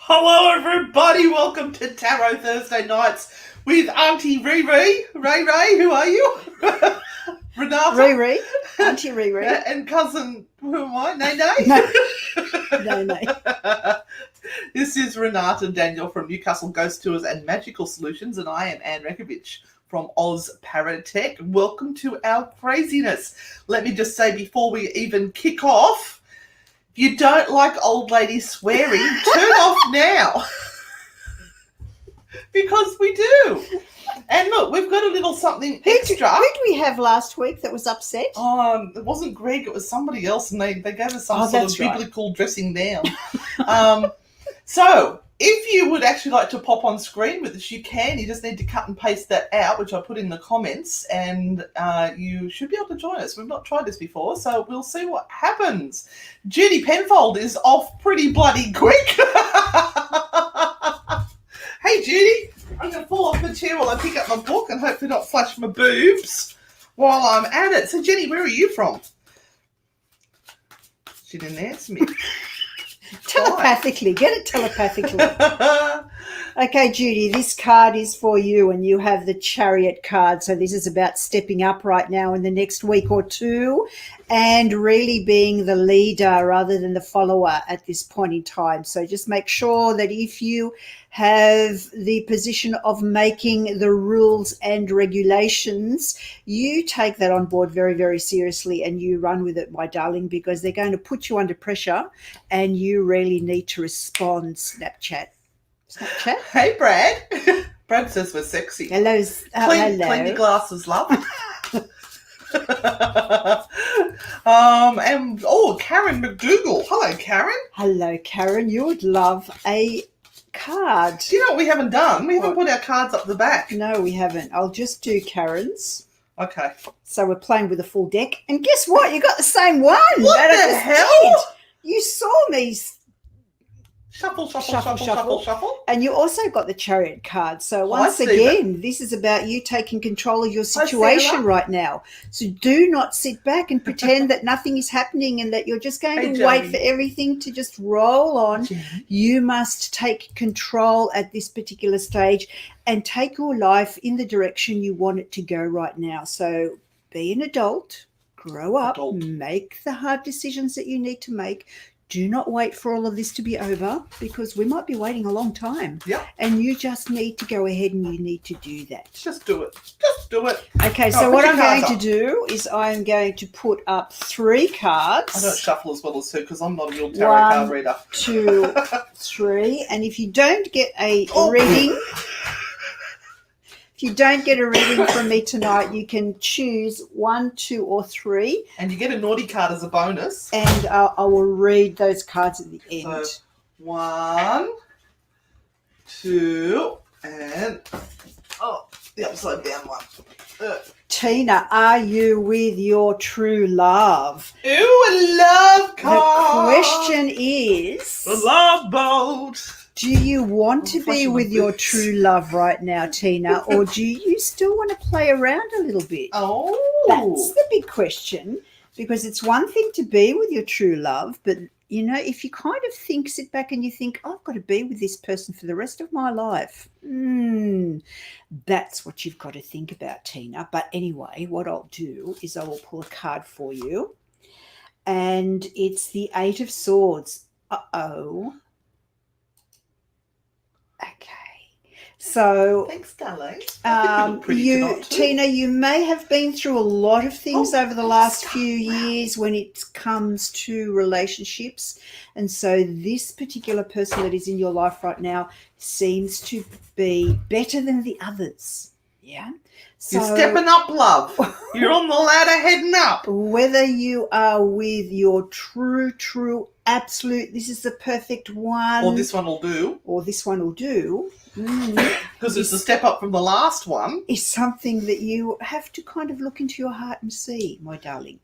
Hello, everybody. Welcome to Tarot Thursday Nights with Auntie Riri. Ray, who are you? Renata. Riri. Auntie Riri. And cousin, who am I? Nay. No. This is Renata Daniel from Newcastle Ghost Tours and Magickal Solutions, and I am Anne Rekovich from Oz Paratech. Welcome to our craziness. Let me just say before we even kick off, if you don't like old ladies swearing, turn off now. Because we do. And look, we've got a little something extra. Who did we have last week that was upset? It wasn't Greg, it was somebody else, and they gave us some sort of biblical dressing down. So, if you would actually like to pop on screen with us, you can. You just need to cut and paste that out, which I put in the comments, and you should be able to join us. We've not tried this before, so we'll see what happens. Judy Penfold is off pretty bloody quick. Hey, Judy, I'm going to fall off the chair while I pick up my book and hopefully not flash my boobs while I'm at it. So, Jenny, where are you from? She didn't answer me. Telepathically. Get it telepathically. Okay, Judy, this card is for you, and you have the Chariot card. So this is about stepping up right now in the next week or two and really being the leader rather than the follower at this point in time. So just make sure that if you have the position of making the rules and regulations, you take that on board very, very seriously and you run with it, my darling, because they're going to put you under pressure and you really need to respond. Snapchat. Hey, Brad. Brad says we're sexy. Hello. Clean your glasses, love. Karen McDougall. Hello, Karen. Hello, Karen. You would love a card. Do you know what we haven't done? We haven't put our cards up the back. No, we haven't. I'll just do Karen's. Okay. So we're playing with a full deck. And guess what? You got the same one. What the hell? Did. You saw me Shuffle. And you also got the Chariot card. So once again, this is about you taking control of your situation right now. So do not sit back and pretend that nothing is happening and that you're just going to wait for everything to just roll on. You must take control at this particular stage and take your life in the direction you want it to go right now. So be an adult, grow up, make the hard decisions that you need to make. Do not wait for all of this to be over because we might be waiting a long time. Yeah. And you just need to go ahead and you need to do that. Just do it. Just do it. Okay, so what I'm going to do is I'm going to put up 3 cards. I don't shuffle as well as her because I'm not a real tarot card reader. 1, 2, 3. And if you don't get a reading... If you don't get a reading from me tonight, you can choose 1, 2, or 3. And you get a naughty card as a bonus. And I will read those cards at the end. So 1, 2, and the upside down one. Tina, are you with your true love? Ooh, a love card. The question is... A love boat. Do you want to be with your true love right now, Tina, or do you still want to play around a little bit? Oh. That's the big question, because it's one thing to be with your true love, but, you know, if you kind of sit back and you think, I've got to be with this person for the rest of my life, that's what you've got to think about, Tina. But anyway, what I'll do is I will pull a card for you, and it's the 8 of Swords. Uh-oh. Okay, so thanks, darling. Tina, you may have been through a lot of things over the last few years when it comes to relationships, and so this particular person that is in your life right now seems to be better than the others. Yeah. So, you're stepping up, love. You're on the ladder heading up. Whether you are with your true, absolute, this is the perfect one. Or this one will do. Because it's a step up from the last one. Is something that you have to kind of look into your heart and see, my darling.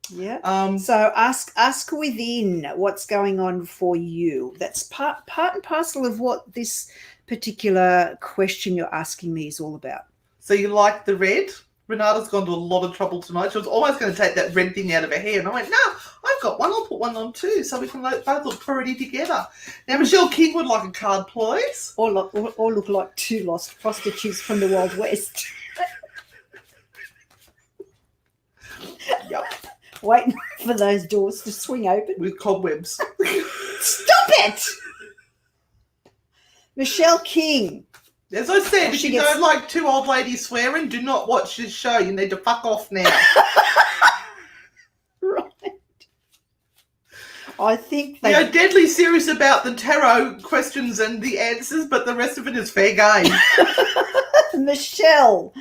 Yeah. So ask within what's going on for you. That's part and parcel of what this particular question you're asking me is all about. So you like the red? Renata's gone to a lot of trouble tonight. She was almost going to take that red thing out of her hair. And I went, no, I've got one. I'll put one on too, so we can both look pretty together. Now, Michelle King would like a card, please. Or look like two lost prostitutes from the Wild West. Yep. Waiting for those doors to swing open. With cobwebs. Stop it! Michelle King. As I said, if She you gets- don't like two old ladies swearing, do not watch this show. You need to fuck off now. Right. I think They are deadly serious about the tarot questions and the answers, but the rest of it is fair game. Michelle,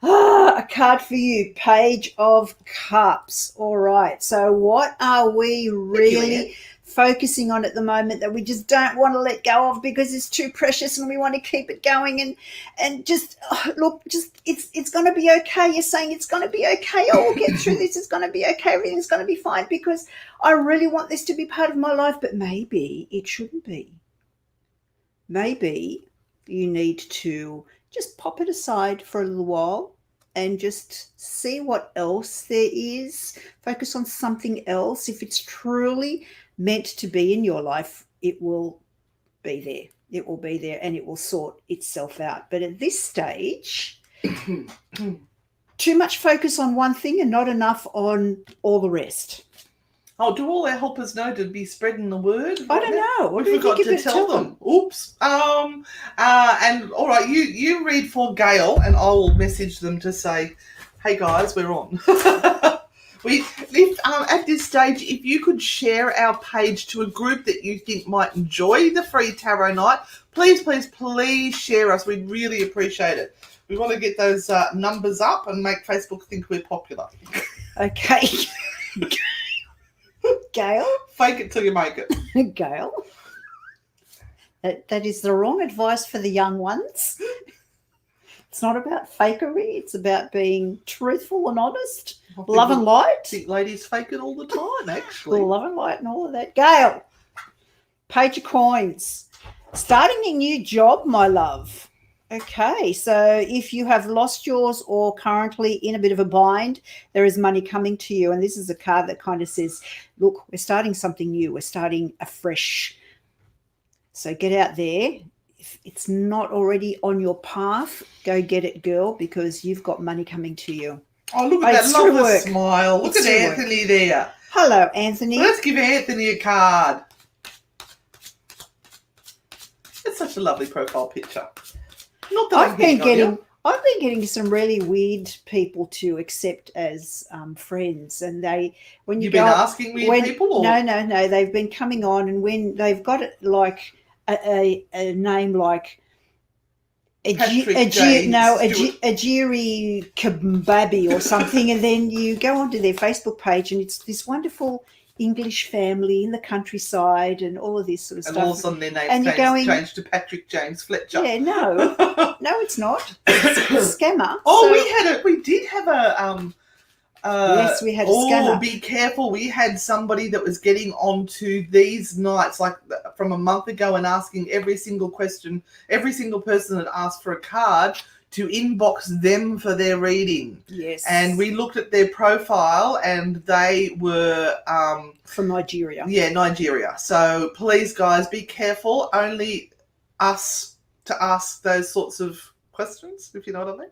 a card for you, Page of Cups. All right, so what are we really focusing on at the moment that we just don't want to let go of because it's too precious and we want to keep it going and just look, just it's going to be okay. You're saying it's going to be okay. I will get through this. It's going to be okay. Everything's going to be fine because I really want this to be part of my life, but maybe it shouldn't be. Maybe you need to just pop it aside for a little while and just see what else there is. Focus on something else. If it's truly meant to be in your life, it will be there. It will be there and it will sort itself out. But at this stage, too much focus on one thing and not enough on all the rest. Oh, do all our helpers know to be spreading the word? I don't know. What We do you forgot think to of tell them. Oops. And all right, you read for Gail, and I will message them to say, "Hey guys, we're on." At this stage, if you could share our page to a group that you think might enjoy the free tarot night, please share us. We'd really appreciate it. We want to get those numbers up and make Facebook think we're popular. Okay. Gail? Fake it till you make it. Gail? That is the wrong advice for the young ones. It's not about fakery. It's about being truthful and honest. Love and light. I think ladies fake it all the time, actually. Love and light and all of that. Gail, Page of Coins. Starting a new job, my love. Okay, so if you have lost yours or currently in a bit of a bind, there is money coming to you. And this is a card that kind of says, look, we're starting something new. We're starting afresh. So get out there. If it's not already on your path, go get it, girl, because you've got money coming to you. Oh, look at that It's through lovely work. smile. Look It's at through work. Anthony there. Hello, Anthony. Let's give Anthony a card. It's such a lovely profile picture. Not that I've been getting some really weird people to accept as friends, and when You've been asking weird people, or no, they've been coming on, and when they've got it like a name like Ajiri Kababi or something, and then you go onto their Facebook page, and it's this wonderful English family in the countryside and all of this sort of and stuff. all of a sudden their And name's you're changed to Patrick James Fletcher. Yeah, no, it's not. It's a scammer. Oh, So- we did have a yes, we had a scammer. Oh, be careful. We had somebody that was getting onto these nights like from a month ago and asking every single question, every single person that asked for a card to inbox them for their reading. Yes. And we looked at their profile and they were from Nigeria. Yeah, Nigeria. So please, guys, be careful. Only us to ask those sorts of questions, if you know what I mean.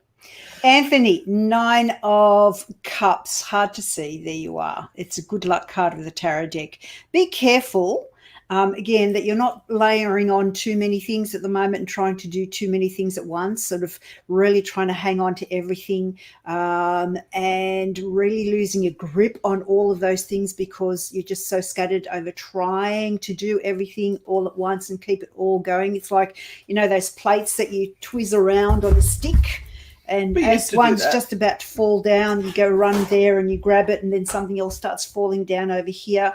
Anthony, 9 of Cups. Hard to see. There you are. It's a good luck card with the tarot deck. Be careful, again, that you're not layering on too many things at the moment and trying to do too many things at once, sort of really trying to hang on to everything and really losing a grip on all of those things because you're just so scattered over trying to do everything all at once and keep it all going. It's like, those plates that you twizz around on a stick. And as one's just about to fall down, you go run there and you grab it and then something else starts falling down over here.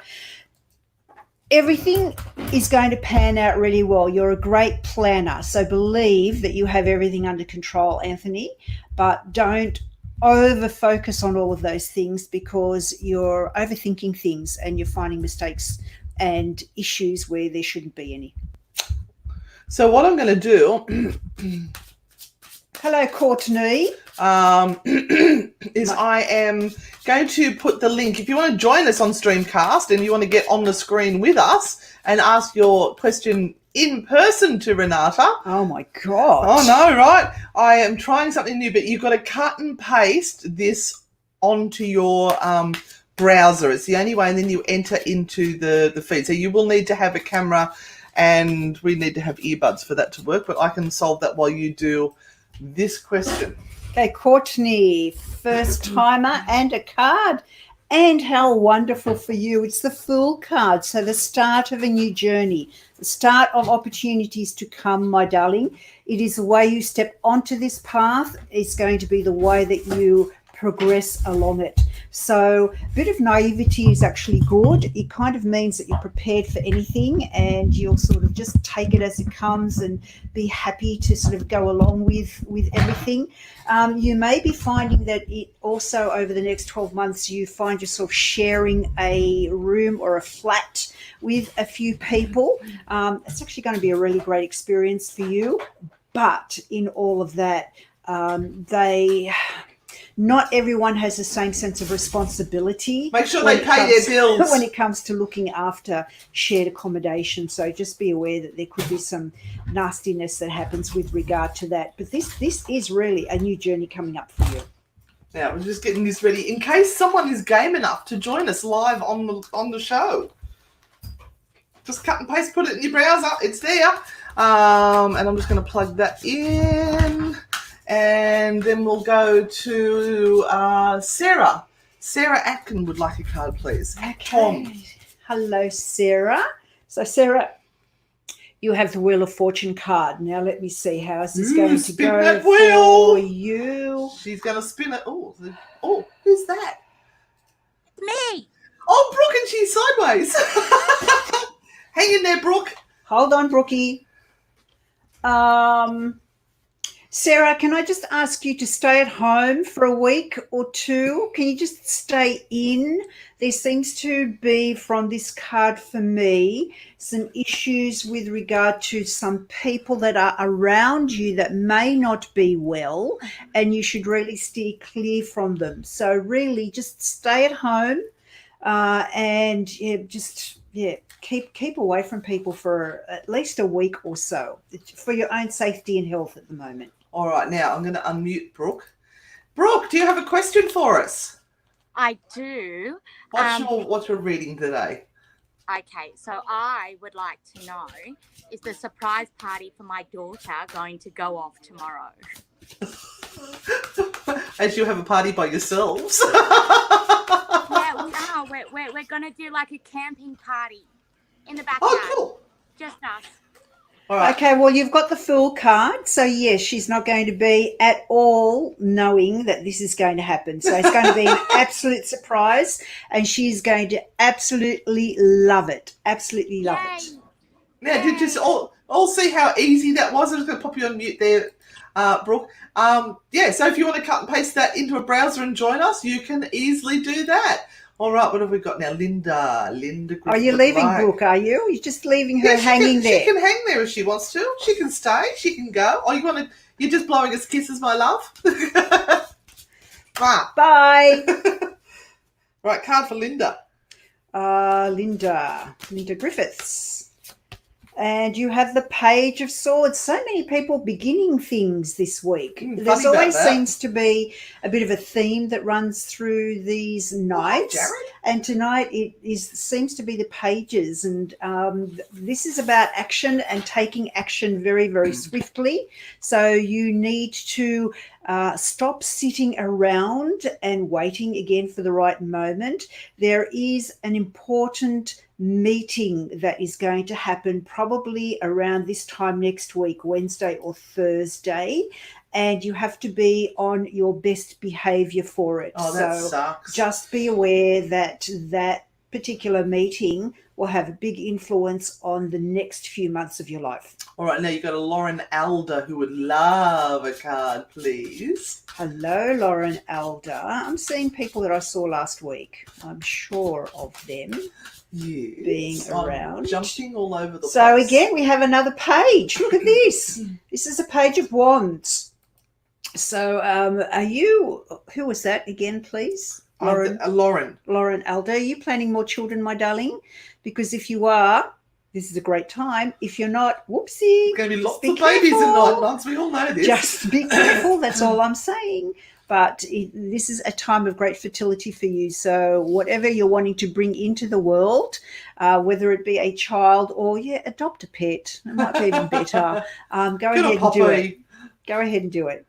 Everything is going to pan out really well. You're a great planner, so believe that you have everything under control, Anthony, but don't over-focus on all of those things because you're overthinking things and you're finding mistakes and issues where there shouldn't be any. So what I'm going to do Hello, Courtney. Is I am going to put the link. If you want to join us on Streamcast and you want to get on the screen with us and ask your question in person to Renata. Oh, my God. Oh, no, right? I am trying something new, but you've got to cut and paste this onto your browser. It's the only way, and then you enter into the feed. So you will need to have a camera and we need to have earbuds for that to work, but I can solve that while you do this question. Okay, Courtney, first timer and a card. And how wonderful for you. It's the Fool card. So the start of a new journey, the start of opportunities to come, my darling. It is the way you step onto this path. It's going to be the way that you progress along it. So a bit of naivety is actually good. It kind of means that you're prepared for anything and you'll sort of just take it as it comes and be happy to sort of go along with everything. You may be finding that it also over the next 12 months you find yourself sharing a room or a flat with a few people. It's actually going to be a really great experience for you. But in all of that, not everyone has the same sense of responsibility. Make sure they pay their bills. When it comes to looking after shared accommodation. So just be aware that there could be some nastiness that happens with regard to that. But this is really a new journey coming up for you. Now, we're just getting this ready in case someone is game enough to join us live on the show. Just cut and paste, put it in your browser. It's there. And I'm just going to plug that in. And then we'll go to Sarah. Sarah Atkin would like a card, please. Okay. Hello, Sarah. So, Sarah, you have the Wheel of Fortune card. Now, let me see. How is this going to go that wheel. for you? She's going to spin it. Oh, who's that? Me. Oh, Brooke, and she's sideways. Hang in there, Brooke. Hold on, Brookie. Sarah, can I just ask you to stay at home for a week or two? Can you just stay in? There seems to be, from this card for me, some issues with regard to some people that are around you that may not be well, and you should really steer clear from them. So really just stay at home and keep away from people for at least a week or so for your own safety and health at the moment. All right, now I'm going to unmute Brooke. Brooke, do you have a question for us? I do. What's your reading today? Okay, so I would like to know, is the surprise party for my daughter going to go off tomorrow? As you have a party by yourselves. Yeah, we are. We're going to do like a camping party in the backyard. Oh, cool. Just us. All right. Okay, well, you've got the Fool card. So, yes, she's not going to be at all knowing that this is going to happen. So it's going to be an absolute surprise, and she's going to absolutely love it. Absolutely love it. Now, did you all see how easy that was? I'm just going to pop you on mute there, Brooke. So if you want to cut and paste that into a browser and join us, you can easily do that. All right, what have we got now? Linda. Are you leaving Brooke, are you? You're just leaving her hanging there. She can hang there if she wants to. She can stay. She can go. Oh, you're just blowing us kisses, my love? Bye. Right, card for Linda. Linda Griffiths. And you have the Page of Swords. So many people beginning things this week. There's always seems to be a bit of a theme that runs through these nights. And tonight it seems to be the Pages. And this is about action and taking action very, very swiftly. So you need to stop sitting around and waiting again for the right moment. There is an important meeting that is going to happen probably around this time next week, Wednesday or Thursday, and you have to be on your best behavior for it. Oh, that sucks. Just be aware that that particular meeting will have a big influence on the next few months of your life. All right, now you've got a Lauren Alder who would love a card, please. Hello, Lauren Alder. I'm seeing people that I saw last week. I'm sure of them. Yes, being around. Jumping all over the place. So again, we have another page. Look at this. This is a Page of Wands. So are you, who was that again, please? Lauren. Lauren. Lauren Aldo, are you planning more children, my darling? Because if you are, this is a great time. If you're not, whoopsie. There's going to be just lots be of babies in careful. 9 months. We all know this. Just be careful. That's all I'm saying. But this is a time of great fertility for you. So whatever you're wanting to bring into the world, whether it be a child or, adopt a pet. It might be even better. Go Get ahead a and do it. puppy. Go ahead and do it.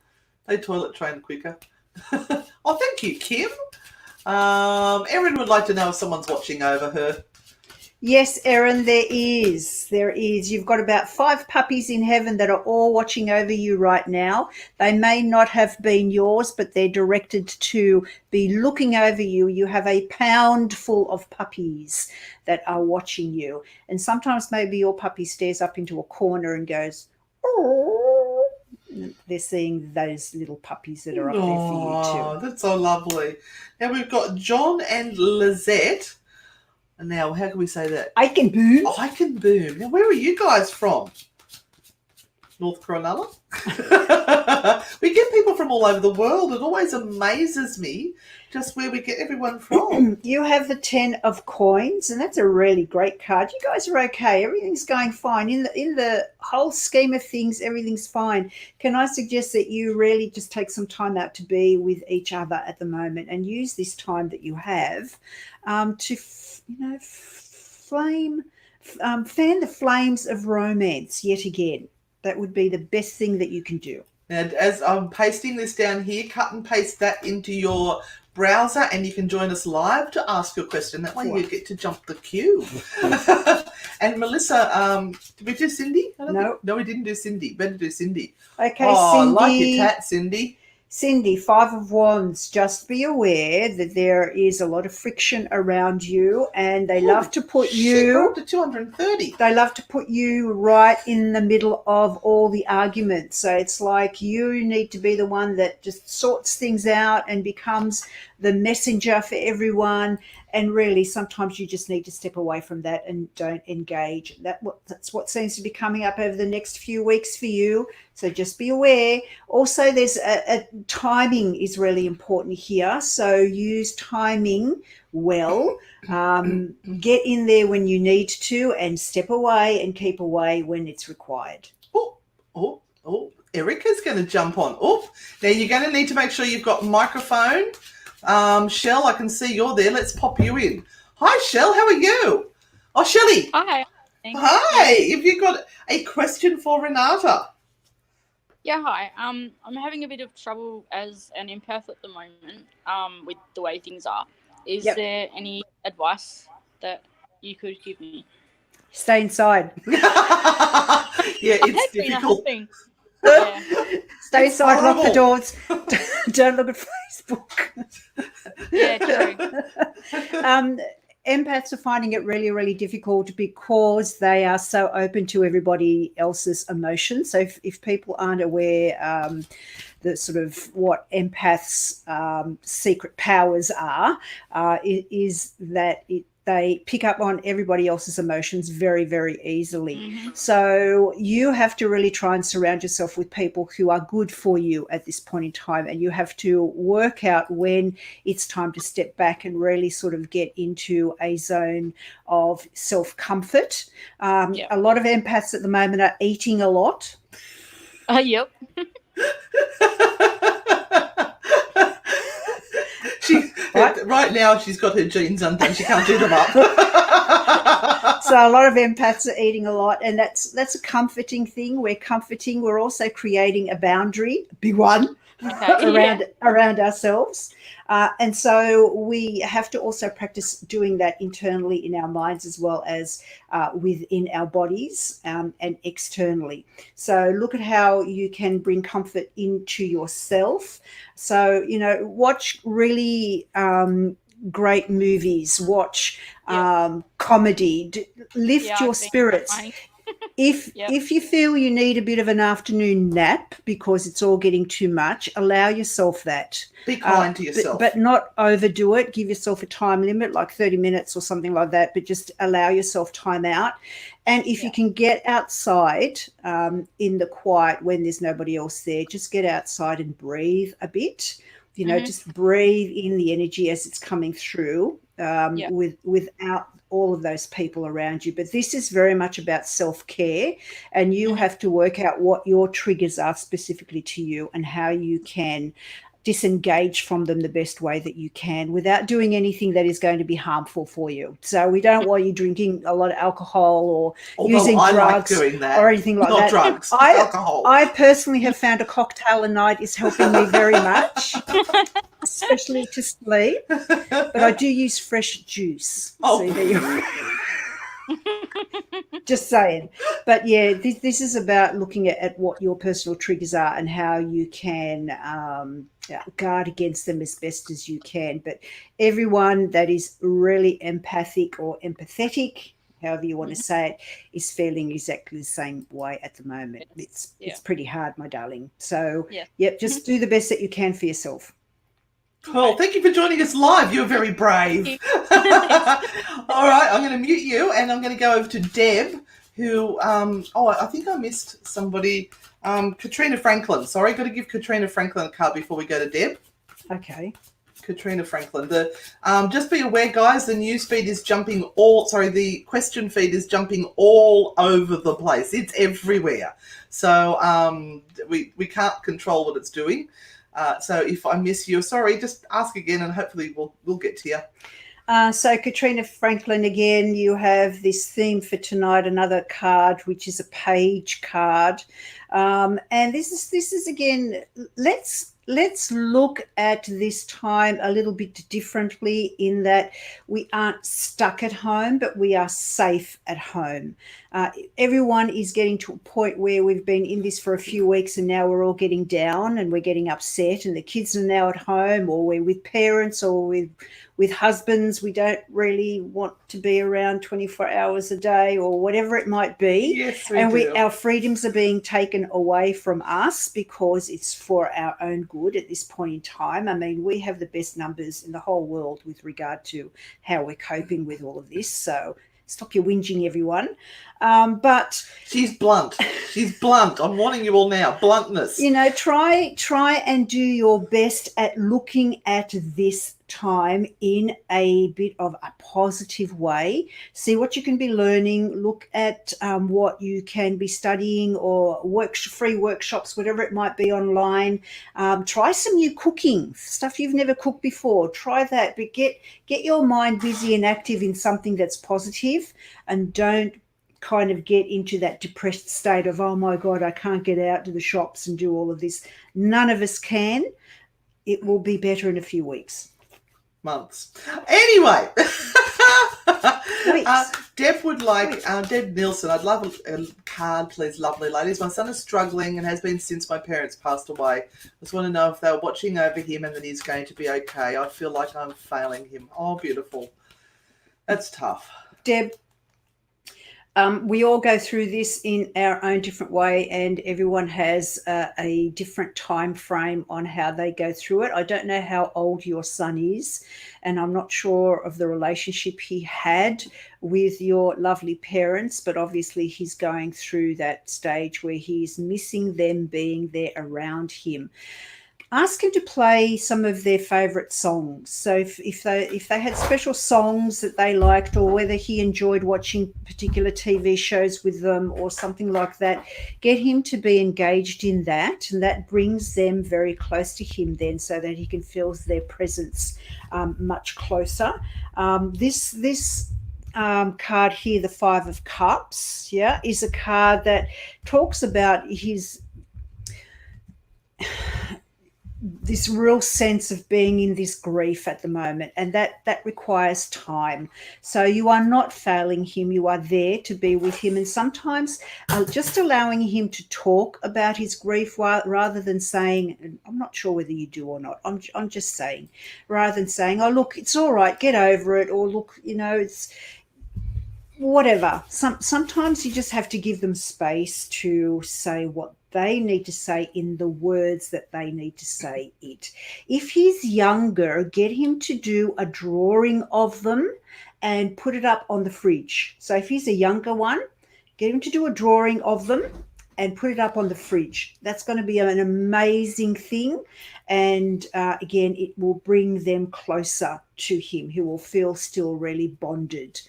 They toilet train quicker. Oh, thank you, Kim. Erin would like to know if someone's watching over her. Yes, Erin, there is. There is. You've got about 5 puppies in heaven that are all watching over you right now. They may not have been yours, but they're directed to be looking over you. You have a pound full of puppies that are watching you. And sometimes maybe your puppy stares up into a corner and goes, oh. They're seeing those little puppies that are up there for you too. Oh, that's so lovely. Now we've got John and Lizette. And now, how can we say that? I can boom. I can boom. Now, where are you guys from? North Carolina? We get people from all over the world. It always amazes me just where we get everyone from. You have the 10 of coins, and that's a really great card. You guys are okay. Everything's going fine. In the whole scheme of things, everything's fine. Can I suggest that you really just take some time out to be with each other at the moment and use this time that you have to, fan the flames of romance yet again. That would be the best thing that you can do. Now, as I'm pasting this down here, cut and paste that into your browser and you can join us live to ask your question. That way you get to jump the queue. And Melissa, did we do Cindy? No, we didn't do Cindy. Better do Cindy. Okay, Cindy. I like your tat, Cindy. Cindy, 5 of Wands, just be aware that there is a lot of friction around you and they love to put we're up to 230. They love to put you right in the middle of all the arguments. So it's like you need to be the one that just sorts things out and becomes the messenger for everyone. And really, sometimes you just need to step away from that and don't engage. That's what seems to be coming up over the next few weeks for you. So just be aware. Also, there's a timing is really important here. So use timing well. Get in there when you need to and step away and keep away when it's required. Oh, Erica's going to jump on. Oh, now you're going to need to make sure you've got microphone. Shell, I can see you're there. Let's pop you in. Hi, Shell. How are you? Oh, Shelley. Hi. Hi. Have you got a question for Renata? Yeah, hi. I'm having a bit of trouble as an empath at the moment, with the way things are. Is there any advice that you could give me? Stay inside. It's difficult. Yeah. Stay inside, lock the doors. Don't look at Facebook. Yeah, true. Empaths are finding it really, really difficult because they are so open to everybody else's emotions. So if people aren't aware the sort of what empaths' secret powers are, is that they pick up on everybody else's emotions very, very easily. Mm-hmm. So you have to really try and surround yourself with people who are good for you at this point in time. And you have to work out when it's time to step back and really sort of get into a zone of self-comfort. A lot of empaths at the moment are eating a lot. Yep. Right now she's got her jeans undone. She can't do them up. So a lot of empaths are eating a lot, and that's a comforting thing. We're comforting. We're also creating a boundary, a big one, around ourselves. And so we have to also practice doing that internally in our minds as well as within our bodies and externally. So look at how you can bring comfort into yourself. So, watch really great movies, watch comedy, lift your spirits. If you feel you need a bit of an afternoon nap because it's all getting too much, allow yourself that. Be kind to yourself. But not overdo it. Give yourself a time limit, like 30 minutes or something like that, but just allow yourself time out. And if you can get outside in the quiet when there's nobody else there, just get outside and breathe a bit. You know, just breathe in the energy as it's coming through without all of those people around you. But this is very much about self-care, and you have to work out what your triggers are specifically to you and how you can disengage from them the best way that you can without doing anything that is going to be harmful for you. So we don't want you drinking a lot of alcohol or using drugs or anything like that. Not drugs, alcohol. I personally have found a cocktail a night is helping me very much, especially to sleep. But I do use fresh juice. Oh. So there you go. Just saying. But yeah, this is about looking at what your personal triggers are and how you can guard against them as best as you can. But everyone that is really empathic or empathetic, however you want to say it, is feeling exactly the same way at the moment. It's pretty hard, my darling. So just do the best that you can for yourself. Cool. Thank you for joining us live. You're very brave. All right, I'm going to mute you, and I'm going to go over to Deb, who, I think I missed somebody. Katrina Franklin. Sorry, got to give Katrina Franklin a card before we go to Deb. Okay. Katrina Franklin. Just be aware, guys, the news feed is jumping the question feed is jumping all over the place. It's everywhere. So we can't control what it's doing. So if I miss you, sorry, just ask again and hopefully we'll get to you. So Katrina Franklin, again, you have this theme for tonight, another card, which is a page card. And this is again, let's look at this time a little bit differently in that we aren't stuck at home, but we are safe at home. Everyone is getting to a point where we've been in this for a few weeks and now we're all getting down and we're getting upset, and the kids are now at home, or we're with parents or with husbands. We don't really want to be around 24 hours a day or whatever it might be. Yes, our freedoms are being taken away from us because it's for our own good at this point in time. I mean, we have the best numbers in the whole world with regard to how we're coping with all of this. So stop your whinging, everyone. But she's blunt. She's blunt. I'm warning you all now. Bluntness. You know, try and do your best at looking at this time in a bit of a positive way. See what you can be learning. Look at what you can be studying or free workshops, whatever it might be online. Try some new cooking, stuff you've never cooked before. Try that, but get your mind busy and active in something that's positive, and don't kind of get into that depressed state of, oh my God, I can't get out to the shops and do all of this. None of us can. It will be better in a few weeks. Months. Anyway, Deb would like, Deb Nielsen, I'd love a card, please, lovely ladies. My son is struggling and has been since my parents passed away. I just want to know if they're watching over him and that he's going to be okay. I feel like I'm failing him. Oh, beautiful. That's tough. Deb, we all go through this in our own different way, and everyone has a different time frame on how they go through it. I don't know how old your son is, and I'm not sure of the relationship he had with your lovely parents, but obviously he's going through that stage where he's missing them being there around him. Ask him to play some of their favourite songs. So if they had special songs that they liked, or whether he enjoyed watching particular TV shows with them or something like that, get him to be engaged in that, and that brings them very close to him then, so that he can feel their presence much closer. This card here, the Five of Cups, is a card that talks about this real sense of being in this grief at the moment, and that requires time. So you are not failing him. You are there to be with him, and sometimes just allowing him to talk about his grief rather than saying, I'm not sure whether you do or not, I'm just saying, rather than saying, oh, look, it's all right, get over it, or look, it's whatever. Sometimes you just have to give them space to say what they need to say in the words that they need to say it. If he's younger, get him to do a drawing of them and put it up on the fridge. So if he's a younger one, get him to do a drawing of them and put it up on the fridge. That's going to be an amazing thing. And again, it will bring them closer to him. He will feel still really bonded.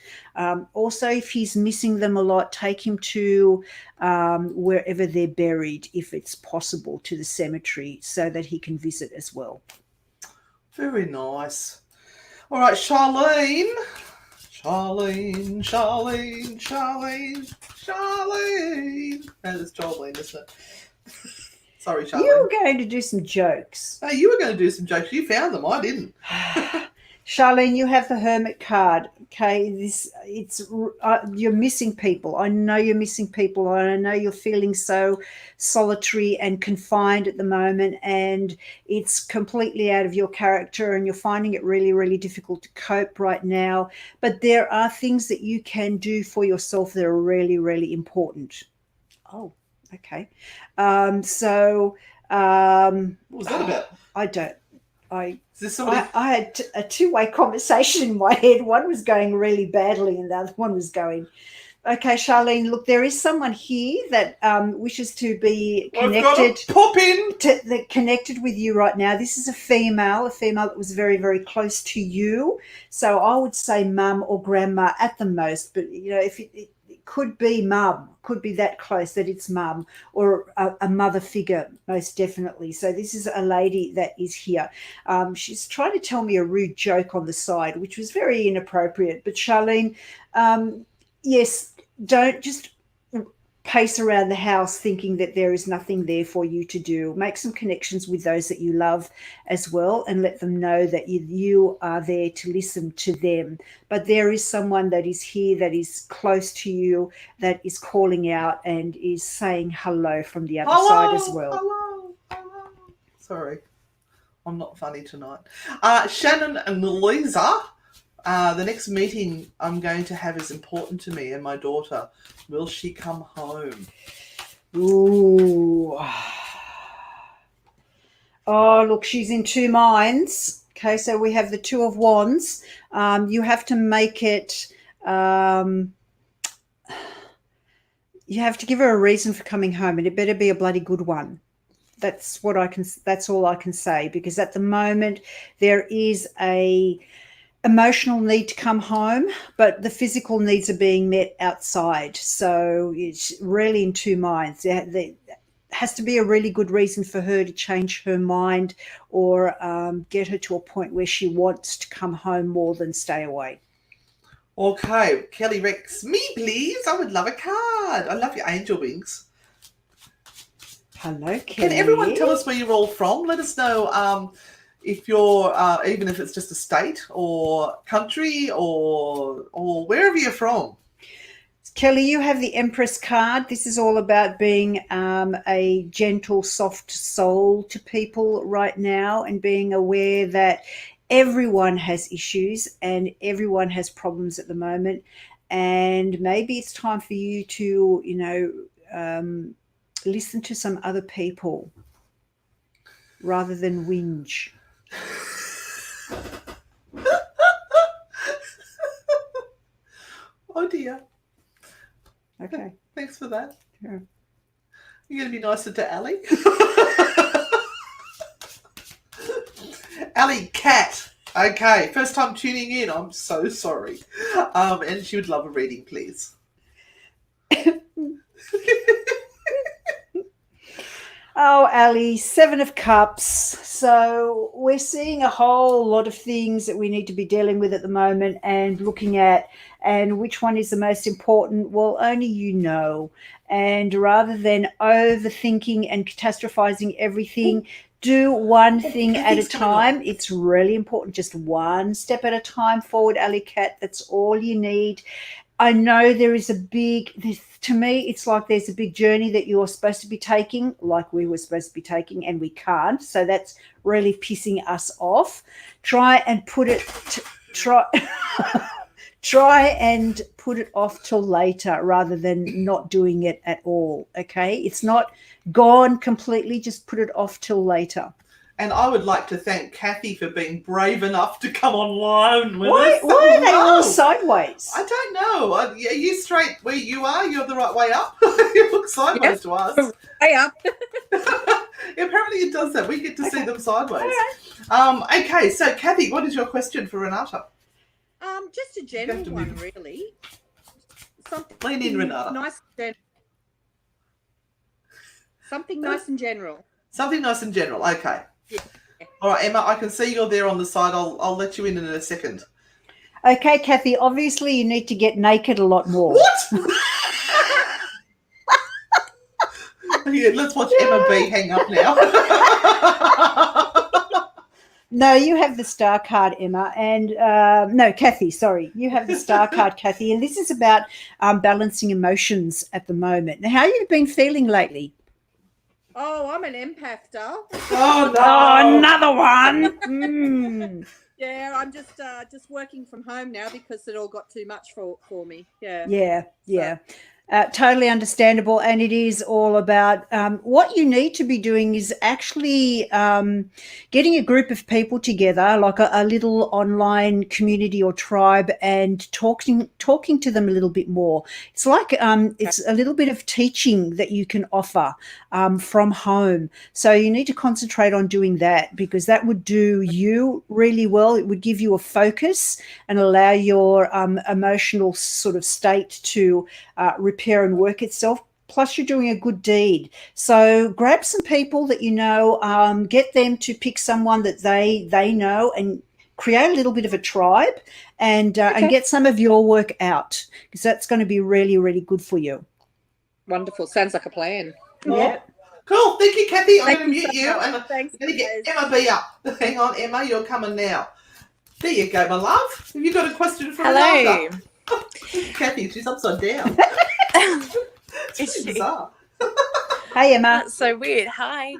Also, if he's missing them a lot, take him to wherever they're buried, if it's possible, to the cemetery, so that he can visit as well. Very nice. All right, Charlene. That is Jolene, isn't it? Sorry, Charlene. You were going to do some jokes. Hey, you were going to do some jokes. You found them. I didn't. Charlene, you have the Hermit card. Okay, you're missing people. I know you're missing people. I know you're feeling so solitary and confined at the moment, and it's completely out of your character, and you're finding it really, really difficult to cope right now. But there are things that you can do for yourself that are really, really important. Oh, okay. What was that about? I don't. I had a two-way conversation in my head. One was going really badly and the other one was going, okay, Charlene, look, there is someone here that wishes to be connected. Pop in. Connected with you right now. This is a female that was very, very close to you. So I would say mum or grandma at the most, but, you know, if it could be mum, could be that close that it's mum, or a mother figure, most definitely. So this is a lady that is here. She's trying to tell me a rude joke on the side, which was very inappropriate. But Charlene, yes, don't just pace around the house thinking that there is nothing there for you to do. Make some connections with those that you love as well, and let them know that you are there to listen to them. But there is someone that is here, that is close to you, that is calling out and is saying hello from the other side as well. Hello. Sorry, I'm not funny tonight. Shannon and Louisa. The next meeting I'm going to have is important to me and my daughter. Will she come home? Ooh. Oh, look, she's in two minds. Okay, so we have the Two of Wands. You have to make it... you have to give her a reason for coming home, and it better be a bloody good one. That's all I can say, because at the moment there is a emotional need to come home, but the physical needs are being met outside. So it's really in two minds. There has to be a really good reason for her to change her mind, or get her to a point where she wants to come home more than stay away. Okay, Kelly Rex, me please. I would love a card. I love your angel wings. Hello, Kelly. Can everyone tell us where you're all from? Let us know if you're, even if it's just a state or country or wherever you're from. Kelly, you have the Empress card. This is all about being a gentle, soft soul to people right now, and being aware that everyone has issues and everyone has problems at the moment. And maybe it's time for you to, listen to some other people rather than whinge. Oh dear. Okay. Thanks for that. Yeah. You're going to be nicer to Ably? Ably, cat. Okay, first time tuning in. I'm so sorry. And she would love a reading, please. Oh, Ably, Seven of Cups. So we're seeing a whole lot of things that we need to be dealing with at the moment and looking at, and which one is the most important? Well, only you know. And rather than overthinking and catastrophizing everything, do one thing at a time. It's really important. Just one step at a time forward, Ably Cat. That's all you need. I know there is to me, it's like there's a big journey that you're supposed to be taking, like we were supposed to be taking, and we can't. So that's really pissing us off. Try Try and put it off till later rather than not doing it at all, okay? It's not gone completely, just put it off till later. And I would like to thank Kathy for being brave enough to come online with Why us. are they all sideways? I don't know. Are you straight where you are? You're the right way up? You look sideways to us. Way up. Apparently it does that. We get to see them sideways. All right. Okay, so Kathy, what is your question for Renata? Just a general one, really. Something Lean in, Renata. Nice. Something nice and general. Something nice and general. Okay. Yeah. All right, Emma, I can see you're there on the side. I'll let you in a second. Okay, Kathy, obviously you need to get naked a lot more. What? Yeah, let's watch Emma B hang up now. No, you have the star card, Emma, and no, Kathy, sorry. You have the star card, Kathy, and this is about balancing emotions at the moment. Now, how have you been feeling lately? Oh, I'm an empath, doll. Oh, no. Oh, another one. Yeah, I'm just working from home now because it all got too much for me. Yeah. Yeah. Totally understandable, and it is all about what you need to be doing is actually getting a group of people together, like a little online community or tribe, and talking to them a little bit more. It's like it's a little bit of teaching that you can offer from home. So you need to concentrate on doing that because that would do you really well. It would give you a focus and allow your emotional sort of state to repair and work itself. Plus you're doing a good deed. So grab some people that you know, get them to pick someone that they know and create a little bit of a tribe and get some of your work out because that's going to be really, really good for you. Wonderful. Sounds like a plan. Yeah. Cool. Thank you, Kathy. I'm Thank going to you mute so you much. and I'm Thanks, going to get guys. Emma B up. Hang on, Emma, you're coming now. There you go, my love. Have you got a question for Hello. Renata? Kathy, she's upside down. It's really bizarre. Hey, Emma. That's so weird. Hi.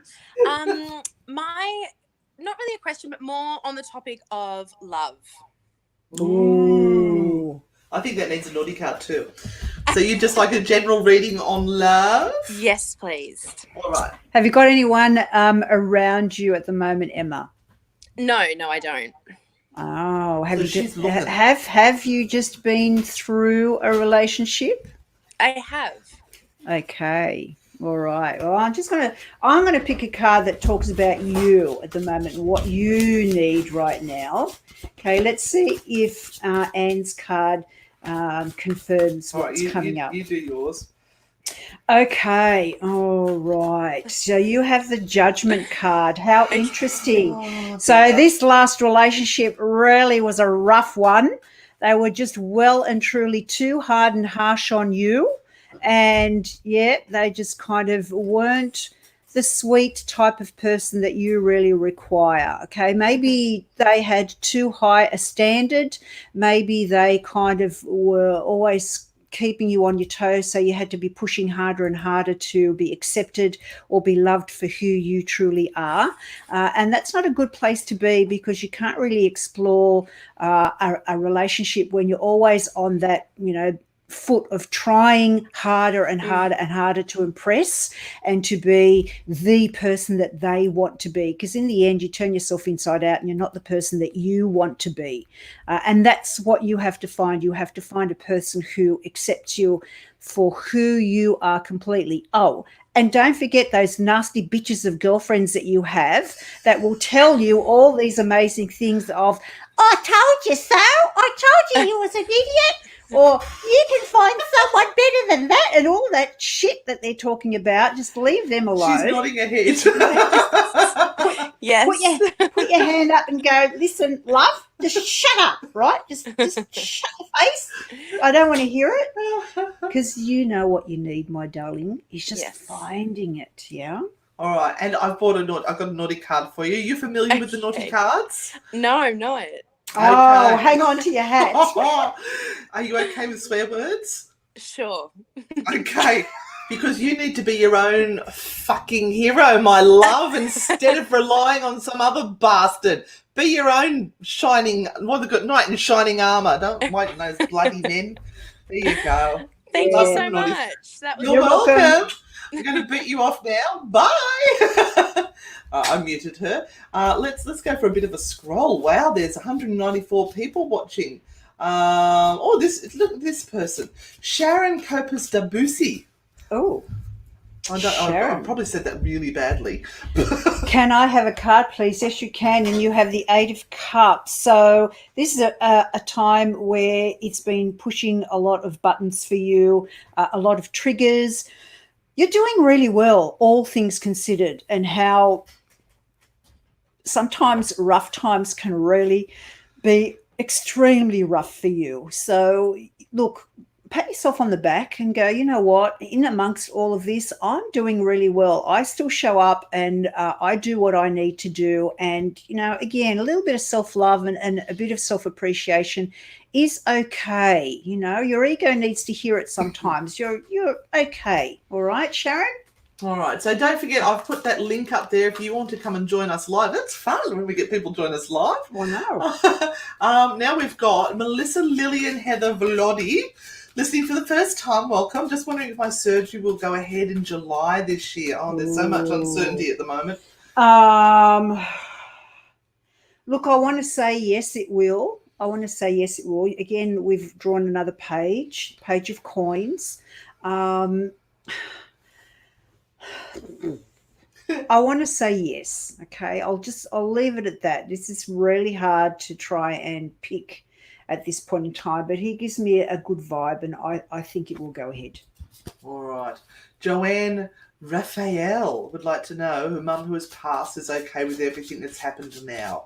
My not really a question, but more on the topic of love. Ooh. I think that needs a naughty card too. So you just like a general reading on love? Yes, please. All right. Have you got anyone around you at the moment, Emma? No, I don't. Oh, have So you she's just, looking. have you just been through a relationship? I have. Okay. All right. Well, I'm gonna pick a card that talks about you at the moment and what you need right now. Okay, let's see if Anne's card confirms All right, what's coming up. You do yours. Okay. All right. So you have the Judgment card. How interesting. So this last relationship really was a rough one. They were just well and truly too hard and harsh on you. And yeah, they just kind of weren't the sweet type of person that you really require. Okay. Maybe they had too high a standard. Maybe they kind of were always keeping you on your toes, so you had to be pushing harder and harder to be accepted or be loved for who you truly are. And that's not a good place to be because you can't really explore a relationship when you're always on that, foot of trying harder and harder and harder to impress and to be the person that they want to be, because in the end you turn yourself inside out and you're not the person that you want to be, and that's what you have to find. You have to find a person who accepts you for who you are completely. Oh, and don't forget those nasty bitches of girlfriends that you have that will tell you all these amazing things of, I told you so, I told you was an idiot, or you can find someone better than that, and all that shit that they're talking about. Just leave them alone. She's nodding her head. Yes. Put your hand up and go, listen, love, just shut up, right? Just shut your face. I don't want to hear it, because you know what you need, my darling, is just finding it, yeah? All right, and I've got a naughty card for you. You familiar with the naughty cards? No, I'm not. Oh, Okay. hang on to your hat. Are you okay with swear words? Sure. Okay, because you need to be your own fucking hero, my love, instead of relying on some other bastard. Be your own shining, what a good knight in shining armour. Don't wait on those bloody men. There you go. Thank Yeah. you so much. That was You're You're welcome. welcome. I'm going to beat you off now. Bye. I muted her. Let's go for a bit of a scroll. Wow, there's 194 people watching. Look at this person, Sharon Copus Dabusi. Oh, I probably said that really badly. can I have a card, please? Yes, you can. And you have the Eight of Cups. So this is a time where it's been pushing a lot of buttons for you, a lot of triggers. You're doing really well, all things considered, and how sometimes rough times can really be extremely rough for you. So look, pat yourself on the back and go, you know what, in amongst all of this, I'm doing really well. I still show up and I do what I need to do. And, you know, again, a little bit of self-love and a bit of self-appreciation is okay. You know, your ego needs to hear it sometimes. You're okay. All right, Sharon? All right, so don't forget, I've put that link up there if you want to come and join us live. That's fun when we get people join us live. Well, no. Now we've got Melissa, Lillian, Heather, Volodi listening for the first time. Welcome. Just wondering if my surgery will go ahead in July this year. Oh, there's so much uncertainty at the moment. Look, I want to say yes, it will. Again, we've drawn another page of coins. I want to say yes. Okay. I'll leave it at that. This is really hard to try and pick at this point in time, but he gives me a good vibe and I think it will go ahead. All right. Joanne Raphael would like to know her mum who has passed is okay with everything that's happened now.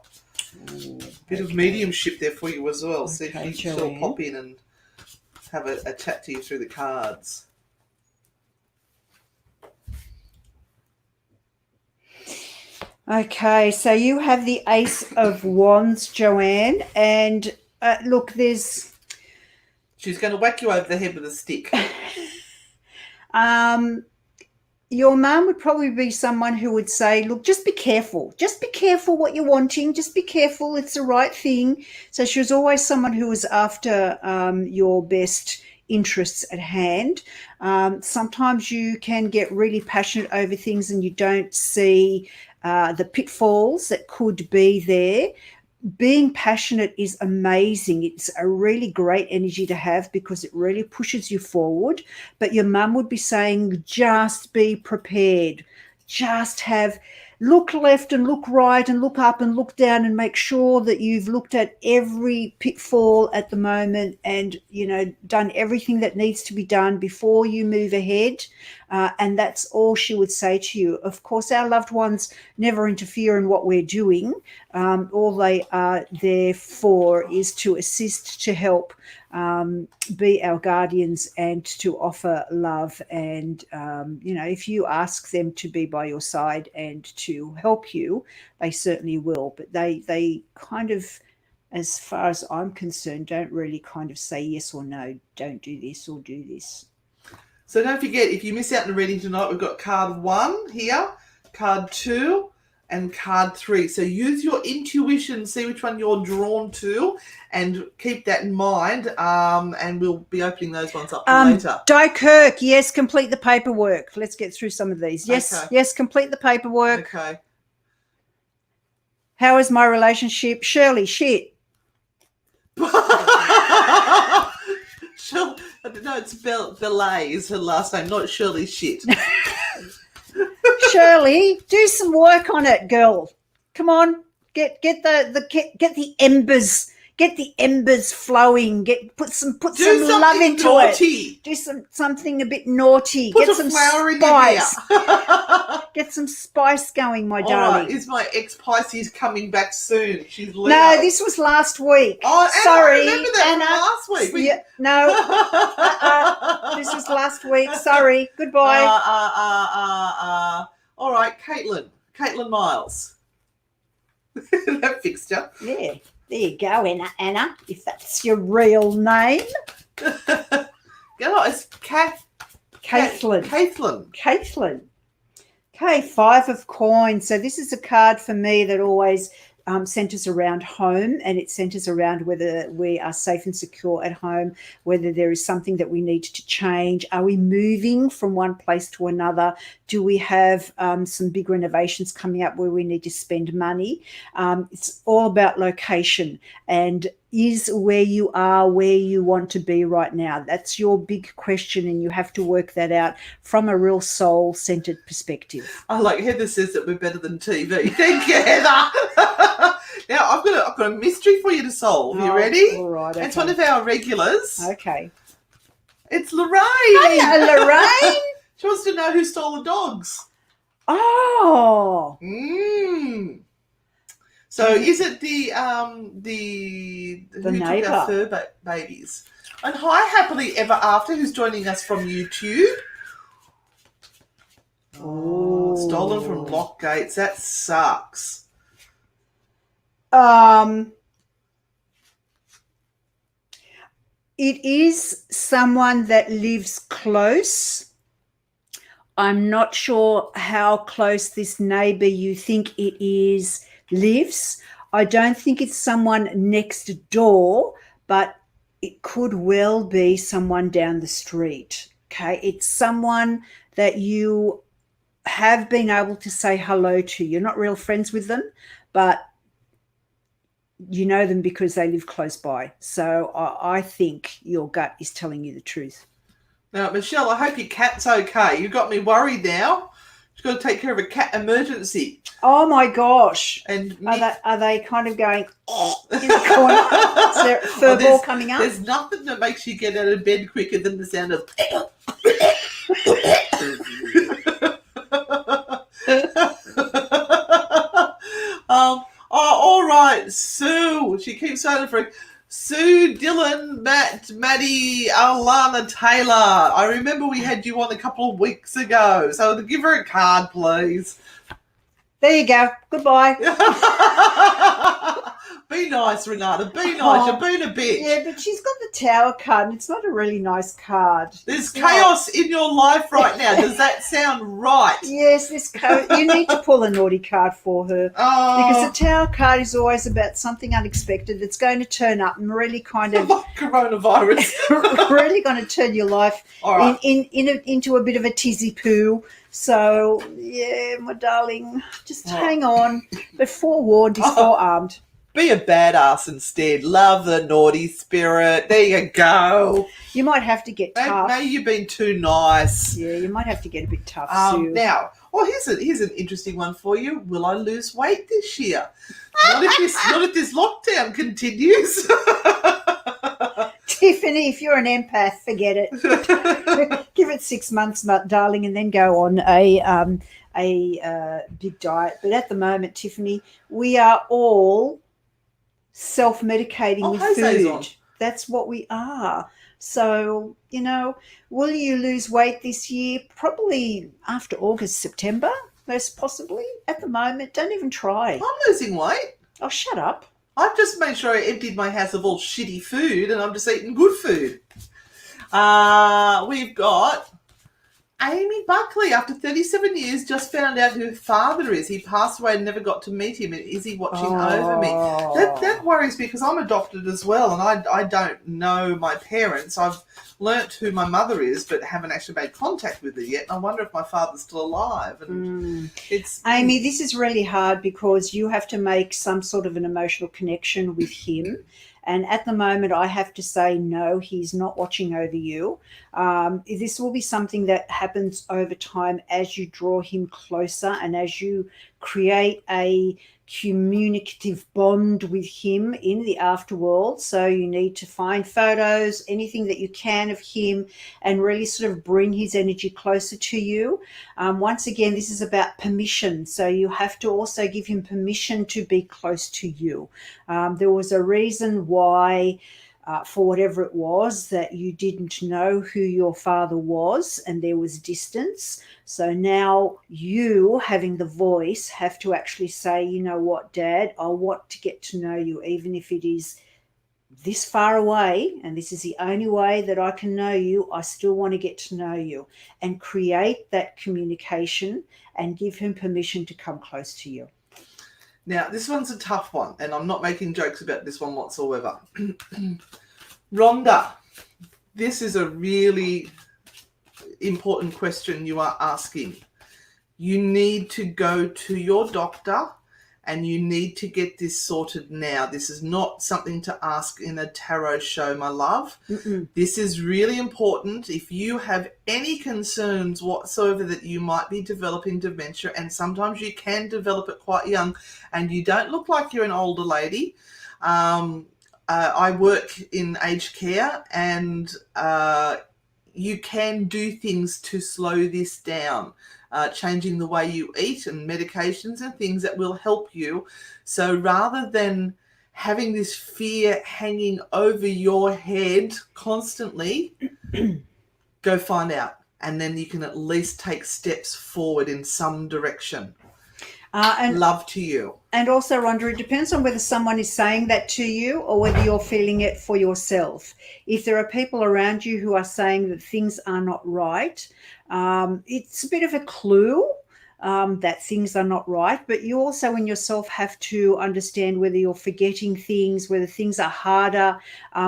Bit of mediumship there for you as well. See if you can still pop in and have a chat to you through the cards. Okay, so you have the Ace of Wands, Joanne, and look, She's going to whack you over the head with a stick. Your mum would probably be someone who would say, look, just be careful. Just be careful what you're wanting. Just be careful. It's the right thing. So she was always someone who was after your best interests at hand. Sometimes you can get really passionate over things and you don't see the pitfalls that could be there. Being passionate is amazing. It's a really great energy to have because it really pushes you forward. But your mum would be saying, just be prepared. Just look left and look right and look up and look down and make sure that you've looked at every pitfall at the moment and, you know, done everything that needs to be done before you move ahead. And that's all she would say to you. Of course, our loved ones never interfere in what we're doing. All they are there for is to assist, to help, be our guardians and to offer love. And, you know, if you ask them to be by your side and to help you, they certainly will. But they kind of, as far as I'm concerned, don't really kind of say yes or no, don't do this or do this. So don't forget, if you miss out on the reading tonight, we've got card 1 here, card 2, and card 3. So use your intuition, see which one you're drawn to, and keep that in mind. And we'll be opening those ones up later. Di Kirk, yes, complete the paperwork. Let's get through some of these. Yes, Okay. Yes, complete the paperwork. Okay. How is my relationship? Shirley, shit. No, it's Belay is her last name, not Shirley Shit. Shirley, do some work on it, girl. Come on, get the embers. Get the embers flowing. Put some love into naughty. it. Do something a bit naughty. Put get some some flour in spice. your hair. Get some spice going, my All darling. right, is my ex-Pisces coming back soon? She's lit No, up. this was last week. Oh, Anna, sorry, I remember that Anna. from last week. Yeah, no, this was last week. Sorry. Goodbye. All right, Caitlin Miles. That fixed you. Yeah, there you go, Anna, if that's your real name. It's Caitlin. Caitlin. Okay, 5 of coins. So this is a card for me that always centers around home, and it centers around whether we are safe and secure at home, whether there is something that we need to change. Are we moving from one place to another? Do we have some big renovations coming up where we need to spend money? It's all about location, and is where you are where you want to be right now? That's your big question, and you have to work that out from a real soul-centered perspective. I like Heather says that we're better than TV. Thank you, Heather. Now I've got a mystery for you to solve. You ready? All right. Okay. It's one of our regulars. Okay. It's Lorraine. Hiya, Lorraine. She wants to know who stole the dogs. Oh. So is it the who neighbour took our fur babies? And hi, Happily Ever After, who's joining us from YouTube. Oh, stolen from lock gates. That sucks. It is someone that lives close. I'm not sure how close this neighbour you think it is lives. I don't think it's someone next door, but it could well be someone down the street. Okay, it's someone that you have been able to say hello to. You're not real friends with them, but you know them because they live close by. So I think your gut is telling you the truth. Now, Michelle, I hope your cat's okay. You got me worried now. She's got to take care of a cat emergency. Oh my gosh! And are they kind of going in the corner? Is there a fur ball coming up? There's nothing that makes you get out of bed quicker than the sound of. All right, Sue. She keeps saying for Sue, Dylan, Matt, Maddie, Alana, Taylor. I remember we had you on a couple of weeks ago. So give her a card, please. There you go. Goodbye. Be nice, Renata. Be nice. You're being a bitch. Yeah, but she's got the tower card, and it's not a really nice card. There's chaos in your life right now. Does that sound right? Yes, you need to pull a naughty card for her. Because the tower card is always about something unexpected that's going to turn up and really kind of like coronavirus. really going to turn your life into a bit of a tizzy poo. So, yeah, my darling, just hang on. But forewarned is forearmed. Be a badass instead. Love the naughty spirit. There you go. You might have to get tough. Maybe you've been too nice. Yeah, you might have to get a bit tough, Sue. Now, here's an interesting one for you. Will I lose weight this year? Not if this lockdown continues. Tiffany, if you're an empath, forget it. Give it 6 months, darling, and then go on a big diet. But at the moment, Tiffany, we are all self-medicating with food. That's what we are. So, will you lose weight this year? Probably after August, September, most possibly. At the moment, don't even try. I'm losing weight. Oh, shut up. I've just made sure I emptied my house of all shitty food and I'm just eating good food. We've got Amy Buckley, after 37 years, just found out who her father is. He passed away and never got to meet him. And is he watching over me? That worries me because I'm adopted as well and I don't know my parents. I've learnt who my mother is but haven't actually made contact with her yet. And I wonder if my father's still alive. And Amy, this is really hard because you have to make some sort of an emotional connection with him. And at the moment, I have to say, no, he's not watching over you. This will be something that happens over time as you draw him closer and as you create a communicative bond with him in the afterworld. So you need to find photos, anything that you can of him, and really sort of bring his energy closer to you. Once again, this is about permission. So you have to also give him permission to be close to you. There was a reason why, for whatever it was, that you didn't know who your father was and there was distance. So now you, having the voice, have to actually say, you know what, Dad, I want to get to know you, even if it is this far away, and this is the only way that I can know you, I still want to get to know you, and create that communication and give him permission to come close to you. Now, this one's a tough one, and I'm not making jokes about this one whatsoever. Rhonda, this is a really important question you are asking. You need to go to your doctor and you need to get this sorted now. This is not something to ask in a tarot show, my love. Mm-mm. This is really important. If you have any concerns whatsoever that you might be developing dementia, and sometimes you can develop it quite young, and you don't look like you're an older lady. I work in aged care, and you can do things to slow this down. Changing the way you eat and medications and things that will help you. So rather than having this fear hanging over your head constantly, go find out. And then you can at least take steps forward in some direction. And love to you. And also, Rhonda, it depends on whether someone is saying that to you or whether you're feeling it for yourself. If there are people around you who are saying that things are not right, it's a bit of a clue that things are not right. But you also in yourself have to understand whether you're forgetting things, whether things are harder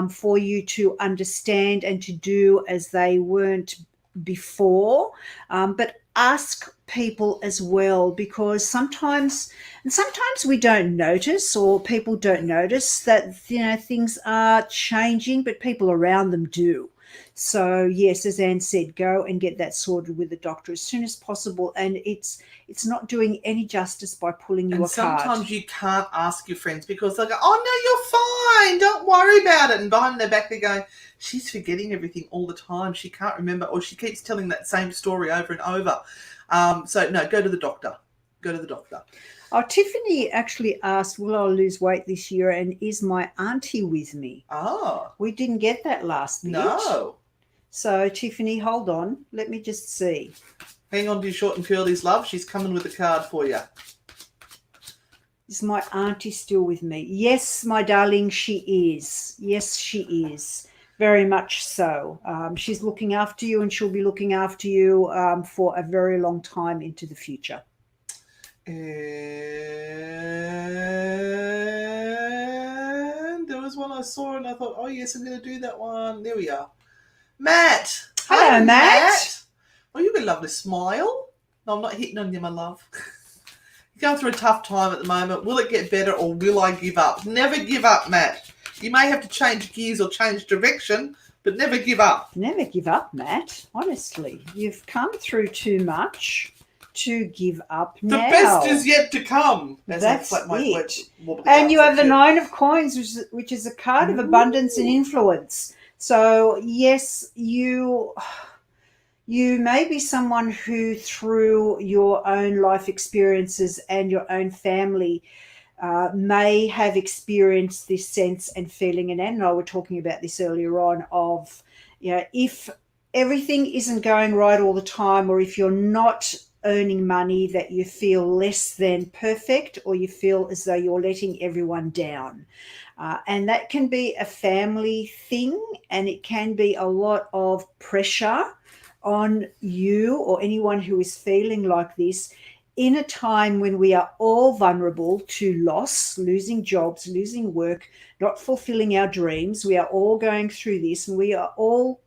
for you to understand and to do as they weren't before. But ask people as well, because sometimes we don't notice, or people don't notice that, you know, things are changing, but people around them do. So yes, as Anne said, go and get that sorted with the doctor as soon as possible. And it's not doing any justice by pulling you a card. Sometimes you can't ask your friends because they'll go, "Oh no, you're fine, don't worry about it." And behind their back they're going, "She's forgetting everything all the time. She can't remember, or she keeps telling that same story over and over." So no, go to the doctor. Go to the doctor. Oh, Tiffany actually asked, will I lose weight this year, and is my auntie with me? Oh. We didn't get that last bit. No. So, Tiffany, hold on. Let me just see. Hang on to your short and curlies, love. She's coming with a card for you. Is my auntie still with me? Yes, my darling, she is. Yes, she is. Very much so. She's looking after you, and she'll be looking after you for a very long time into the future. And there was one I saw and I thought, oh yes, I'm going to do that one. There we are. Matt. Hello, Matt. Oh, you've got a lovely smile. No, I'm not hitting on you, my love. You're going through a tough time at the moment. Will it get better or will I give up? Never give up, Matt. You may have to change gears or change direction, but never give up. Never give up, Matt. Honestly, you've come through too much to give up now. The best is yet to come. That's it. And you have the Nine of Coins, which is a card of abundance and influence. So yes, you may be someone who, through your own life experiences and your own family, may have experienced this sense and feeling, and Anne and I were talking about this earlier on, of, you know, if everything isn't going right all the time, or if you're not earning money, that you feel less than perfect, or you feel as though you're letting everyone down. And that can be a family thing, and it can be a lot of pressure on you or anyone who is feeling like this in a time when we are all vulnerable to loss, losing jobs, losing work, not fulfilling our dreams. We are all going through this, and we are all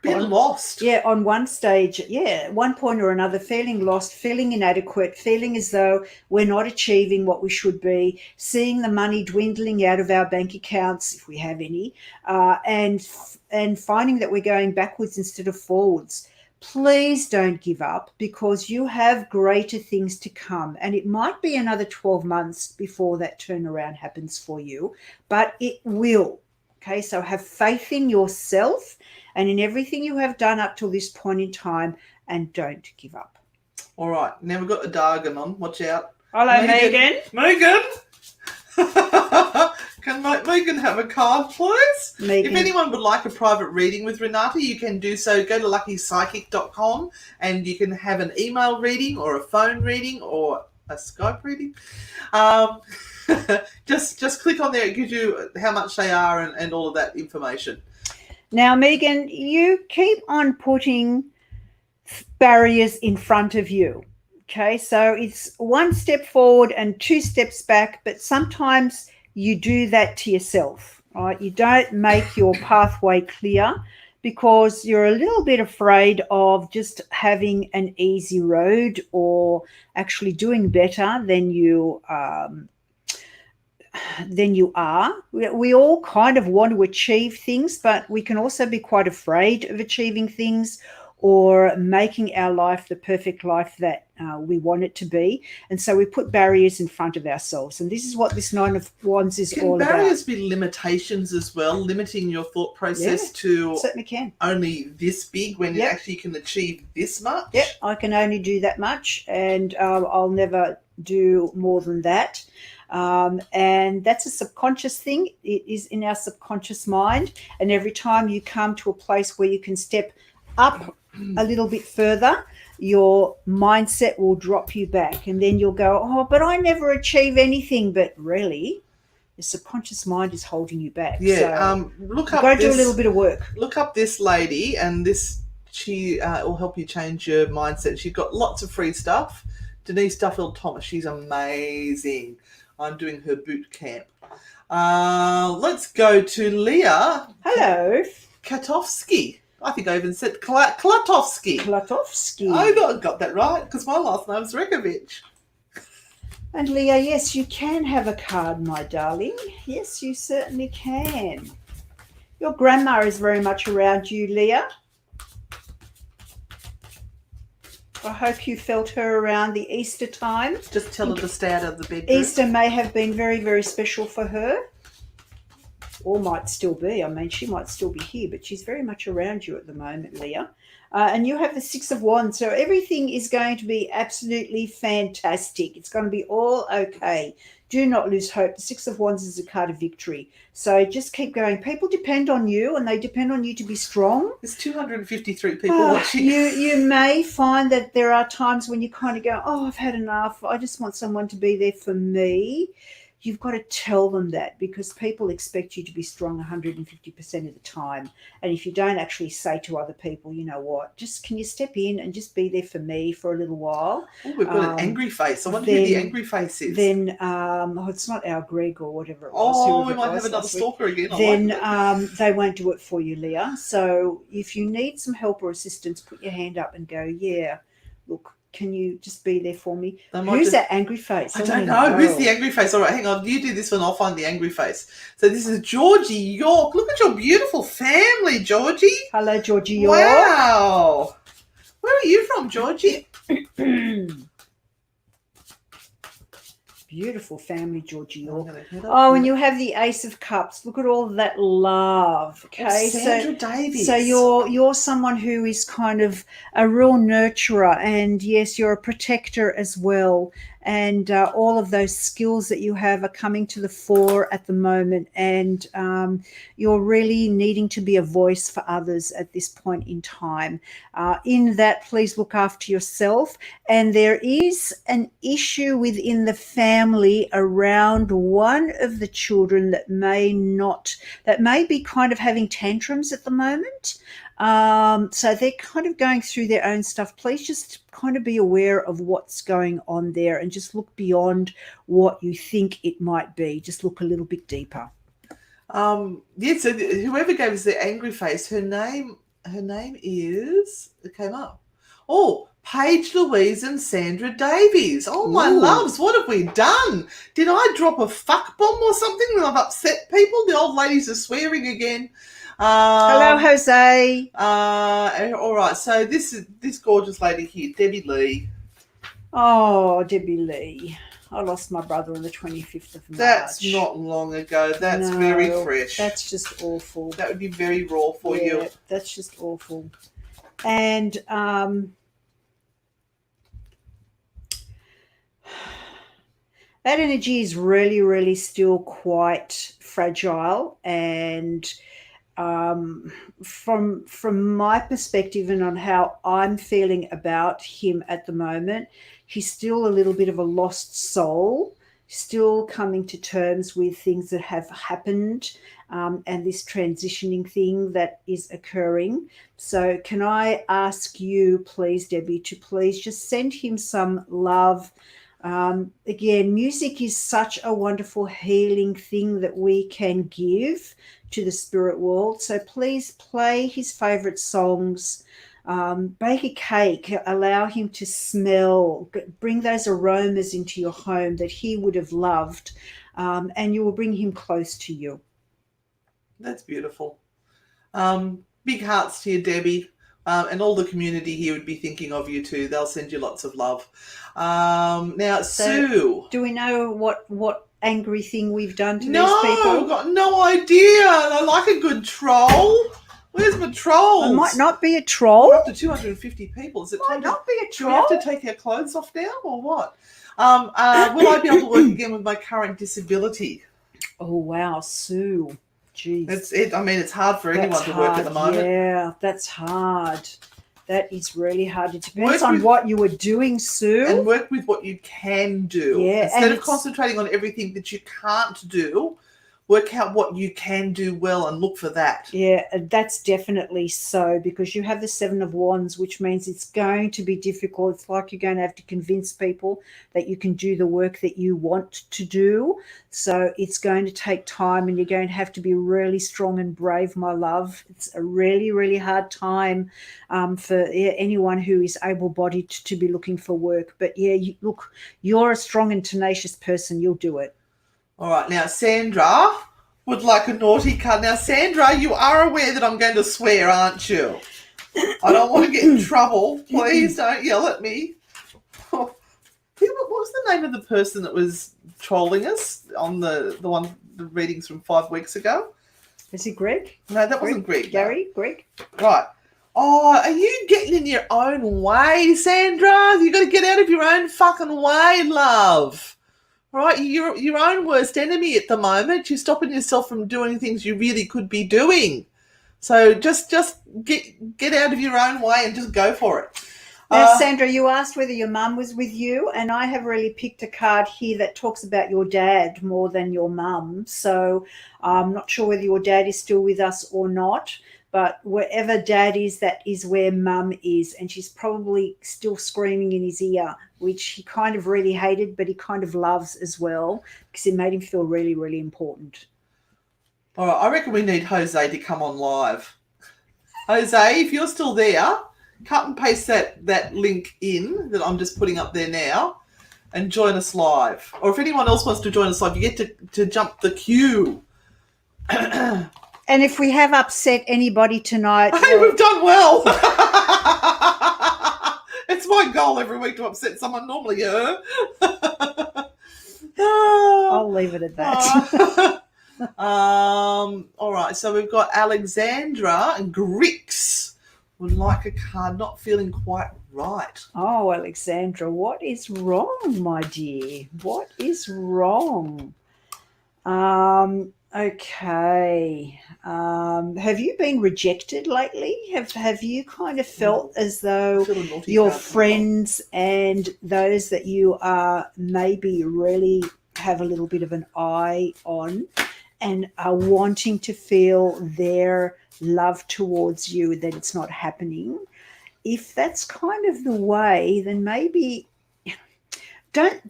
lost. Yeah, on one stage, one point or another, feeling lost, feeling inadequate, feeling as though we're not achieving what we should be, seeing the money dwindling out of our bank accounts, if we have any, and finding that we're going backwards instead of forwards. Please don't give up, because you have greater things to come, and it might be another 12 months before that turnaround happens for you, but it will. Okay, so have faith in yourself and in everything you have done up till this point in time, and don't give up. All right, now we've got the Dargan on. Watch out. Hello, Megan. Megan! Can Megan have a card, please? Megan. If anyone would like a private reading with Renata, you can do so. Go to luckypsychic.com and you can have an email reading or a phone reading or a Skype reading. Just click on there. It gives you how much they are and all of that information. Now, Megan, you keep on putting barriers in front of you. Okay, so it's one step forward and two steps back, but sometimes you do that to yourself, right? You don't make your pathway clear because you're a little bit afraid of just having an easy road or actually doing better than you are. We all kind of want to achieve things, but we can also be quite afraid of achieving things or making our life the perfect life that we want it to be. And so we put barriers in front of ourselves. And this is what this Nine of Wands is all Can about. barriers be limitations as well, limiting your thought process to Certainly can. only this big when it actually can achieve this much? Yep, I can only do that much, and I'll never do more than that. And that's a subconscious thing. It is in our subconscious mind. And every time you come to a place where you can step up a little bit further, your mindset will drop you back. And then you'll go, oh, but I never achieve anything. But really, the subconscious mind is holding you back. Yeah, So look you've up got to this, do a little bit of work. Look up this lady, and this she will help you change your mindset. She's got lots of free stuff. Denise Duffield Thomas, she's amazing. I'm doing her boot camp. Let's go to Leah. Hello. Katowski. I think I even said Klatovsky. Klatovsky. I got that right because my last name's Rekovich. And Leah, yes, you can have a card, my darling. Yes, you certainly can. Your grandma is very much around you, Leah. I hope you felt her around the Easter time. Just tell her to stay out of the bedroom. Easter may have been very, very special for her. Or might still be. I mean, she might still be here, but she's very much around you at the moment, Leah. And you have the Six of Wands. So everything is going to be absolutely fantastic. It's going to be all okay. Do not lose hope. The Six of Wands is a card of victory. So just keep going. People depend on you, and they depend on you to be strong. There's 253 people watching. You may find that there are times when you kind of go, oh, I've had enough. I just want someone to be there for me. You've got to tell them that because people expect you to be strong 150% of the time. And if you don't actually say to other people, you know what, just can you step in and just be there for me for a little while? Oh, we've got an angry face. I wonder who the angry face is. Then, it's not Al Greg or whatever it was. Oh, we might have another stalker again. Then they won't do it for you, Leah. So if you need some help or assistance, put your hand up and go, yeah, look, can you just be there for me? Who's that angry face? I don't know. Who's the angry face? All right, hang on. You do this one. I'll find the angry face. So this is Georgie York. Look at your beautiful family, Georgie. Hello, Georgie York. Wow. Where are you from, Georgie? Beautiful family, Georgie York. Oh, and you have the Ace of Cups. Look at all that love. Okay, Sandra Davies. So you're someone who is kind of a real nurturer, and yes, you're a protector as well. And all of those skills that you have are coming to the fore at the moment, and you're really needing to be a voice for others at this point in time. In that, please look after yourself. And there is an issue within the family around one of the children that may be kind of having tantrums at the moment. So they're kind of going through their own stuff. Please just kind of be aware of what's going on there and just look beyond what you think it might be. Just look a little bit deeper. So whoever gave us the angry face, her name is, it came up. Oh, Paige Louise and Sandra Davies. Oh, my loves, what have we done? Did I drop a fuck bomb or something and I've upset people? The old ladies are swearing again. Hello, Jose. All right, so this gorgeous lady here, Debbie Lee. Oh, Debbie Lee. I lost my brother on the 25th of March. That's not long ago. That's very fresh. That's just awful. That would be very raw for you. That's just awful. And that energy is really, really still quite fragile. And from my perspective and on how I'm feeling about him at the moment, he's still a little bit of a lost soul. still coming to terms with things that have happened, and this transitioning thing that is occurring. So can I ask you, please, Debbie, to please just send him some love. Again, music is such a wonderful healing thing that we can give to the spirit world. So please play his favorite songs. Bake a cake, allow him to smell, bring those aromas into your home that he would have loved, and you will bring him close to you. That's beautiful. Big hearts to you, Debbie, and all the community here would be thinking of you too. They'll send you lots of love. Now, Sue. Do we know what angry thing we've done to these No, people? I've got no idea. I like a good troll. Where's my trolls? It might not be a troll. We're up to 250 people. Is it Might time not be a do we troll. have to take our clothes off now or what? Will I be able to work again with my current disability? Oh wow, Sue. Jeez. I mean, it's hard for anyone to work at the moment. Yeah, that's hard. That is really hard. It depends on what you were doing, Sue. And work with what you can do. Yeah, Instead of concentrating on everything that you can't do, work out what you can do well and look for that. Yeah, that's definitely so, because you have the Seven of Wands, which means it's going to be difficult. It's like you're going to have to convince people that you can do the work that you want to do. So it's going to take time, and you're going to have to be really strong and brave, my love. It's a really, really hard time for anyone who is able-bodied to be looking for work. But yeah, look, you're a strong and tenacious person. You'll do it. All right, now Sandra would like a naughty card. Now, Sandra, you are aware that I'm going to swear, aren't you? I don't want to get in trouble. Please don't yell at me. What was the name of the person that was trolling us on the readings from 5 weeks ago? Is it Greg? No, that wasn't Greg. Gary? Greg? Right. Oh, are you getting in your own way, Sandra? You got to get out of your own fucking way, love. Right, you're your own worst enemy at the moment. You're stopping yourself from doing things you really could be doing. So just get out of your own way and just go for it. Now, Sandra, you asked whether your mum was with you, and I have really picked a card here that talks about your dad more than your mum. So I'm not sure whether your dad is still with us or not. But wherever dad is, that is where mum is. And she's probably still screaming in his ear, which he kind of really hated, but he kind of loves as well, because it made him feel really, really important. All right, I reckon we need Jose to come on live. Jose, if you're still there, cut and paste that link in that I'm just putting up there now and join us live. Or if anyone else wants to join us live, you get to jump the queue. And if we have upset anybody tonight... Hey, we've done well. It's my goal every week to upset someone, normally her. I'll leave it at that. All right, so we've got Alexandra and Grix would like a card, not feeling quite right. Oh, Alexandra, what is wrong, my dear? What is wrong? Okay. Have you been rejected lately? Have you kind of felt as though your friends and those that you are maybe really have a little bit of an eye on and are wanting to feel their love towards you, that it's not happening? If that's kind of the way, then maybe... Don't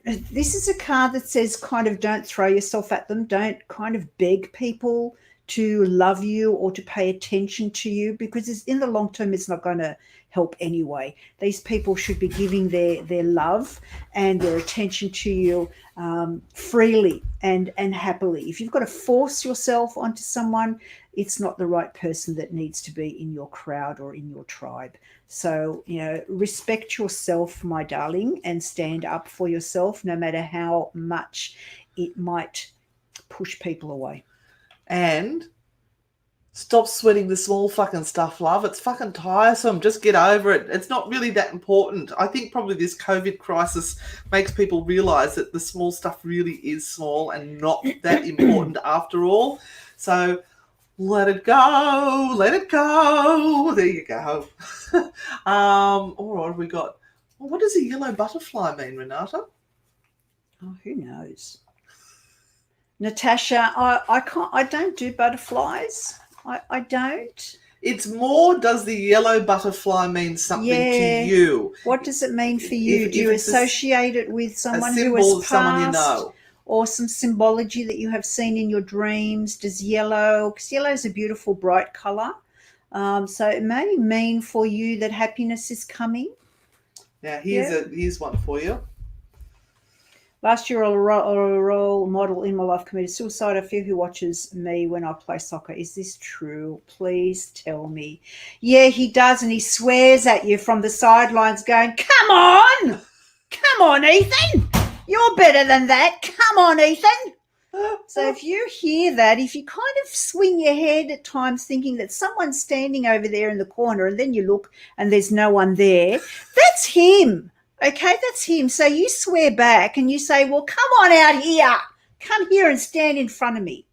this is a card that says kind of don't throw yourself at them. Don't kind of beg people to love you or to pay attention to you, because in the long term it's not going to help anyway. These people should be giving their love and their attention to you freely and happily. If you've got to force yourself onto someone, it's not the right person that needs to be in your crowd or in your tribe. So, respect yourself, my darling, and stand up for yourself, no matter how much it might push people away. And stop sweating the small fucking stuff, love. It's fucking tiresome. Just get over it. It's not really that important. I think probably this COVID crisis makes people realise that the small stuff really is small and not that important after all. So let it go. Let it go. There you go. All right, we got... Well, what does a yellow butterfly mean, Renata? Oh, who knows? Natasha, I don't do butterflies. I don't. It's more, does the yellow butterfly mean something to you? What does it mean for you? If Do you it's associate it with a someone who symbol has of someone you passed, know. or some symbology that you have seen in your dreams? Does yellow, because yellow is a beautiful bright colour, so it may mean for you that happiness is coming. Now, here's one for you. Last year, a role model in my life committed suicide. I fear who watches me when I play soccer. Is this true? Please tell me. Yeah, he does, and he swears at you from the sidelines going, come on! Come on, Ethan! You're better than that. Come on, Ethan! So if you hear that, if you kind of swing your head at times thinking that someone's standing over there in the corner and then you look and there's no one there, that's him. Okay, that's him. So you swear back and you say, well, come on out here. Come here and stand in front of me.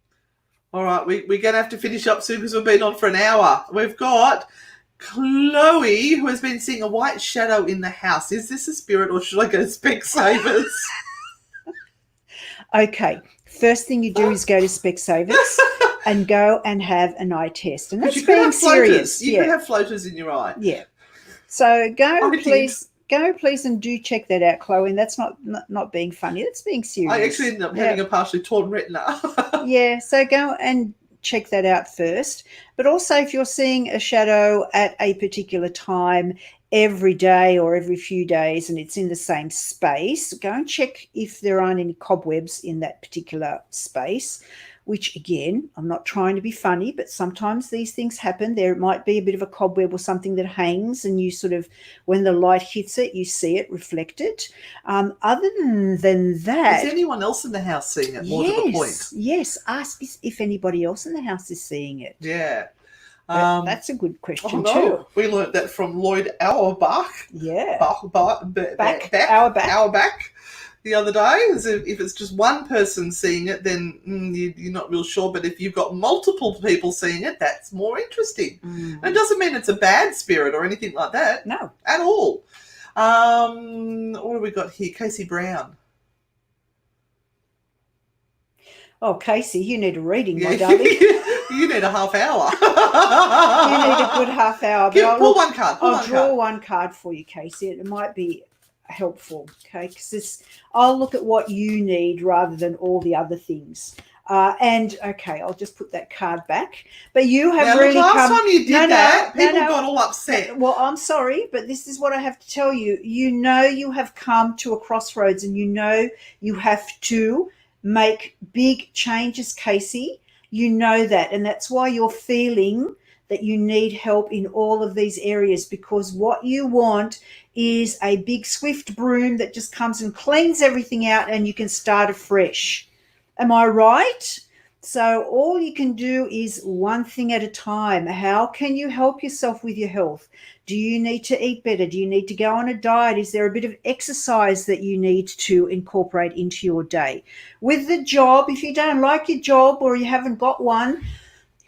All right, we're going to have to finish up soon because we've been on for an hour. We've got Chloe, who has been seeing a white shadow in the house. Is this a spirit or should I go to Specsavers? Okay, first thing you do is go to Specsavers and go and have an eye test. And that's being serious. You could have floaters in your eye. Yeah. So go, please, and do check that out, Chloe. And that's not being funny. That's being serious. I actually ended up having a partially torn retina. Yeah, so go and check that out first. But also, if you're seeing a shadow at a particular time every day or every few days and it's in the same space, go and check if there aren't any cobwebs in that particular space. Which, again, I'm not trying to be funny, but sometimes these things happen. There might be a bit of a cobweb or something that hangs and you sort of, when the light hits it, you see it reflected. Other than that... Is anyone else in the house seeing it, more to the point? Yes, ask if anybody else in the house is seeing it. Yeah. That's a good question too. We learnt that from Lloyd Auerbach. Yeah. Auerbach. The other day, as if it's just one person seeing it, then you're not real sure. But if you've got multiple people seeing it, that's more interesting. And it doesn't mean it's a bad spirit or anything like that. No. At all. What have we got here? Casey Brown. Oh, Casey, you need a reading, my darling. You need a half hour. You need a good half hour. Pull one card. I'll draw one card for you, Casey. It might be helpful, okay? Because I'll look at what you need rather than all the other things. And okay, I'll just put that card back. But you have really last come. time you did people got all upset. Well, I'm sorry, but this is what I have to tell you. You know you have come to a crossroads, and you know you have to make big changes, Casey. You know that, and that's why you're feeling that you need help in all of these areas, because what you want is a big swift broom that just comes and cleans everything out and you can start afresh. Am I right? So all you can do is one thing at a time. How can you help yourself with your health? Do you need to eat better? Do you need to go on a diet? Is there a bit of exercise that you need to incorporate into your day? With the job, if you don't like your job or you haven't got one,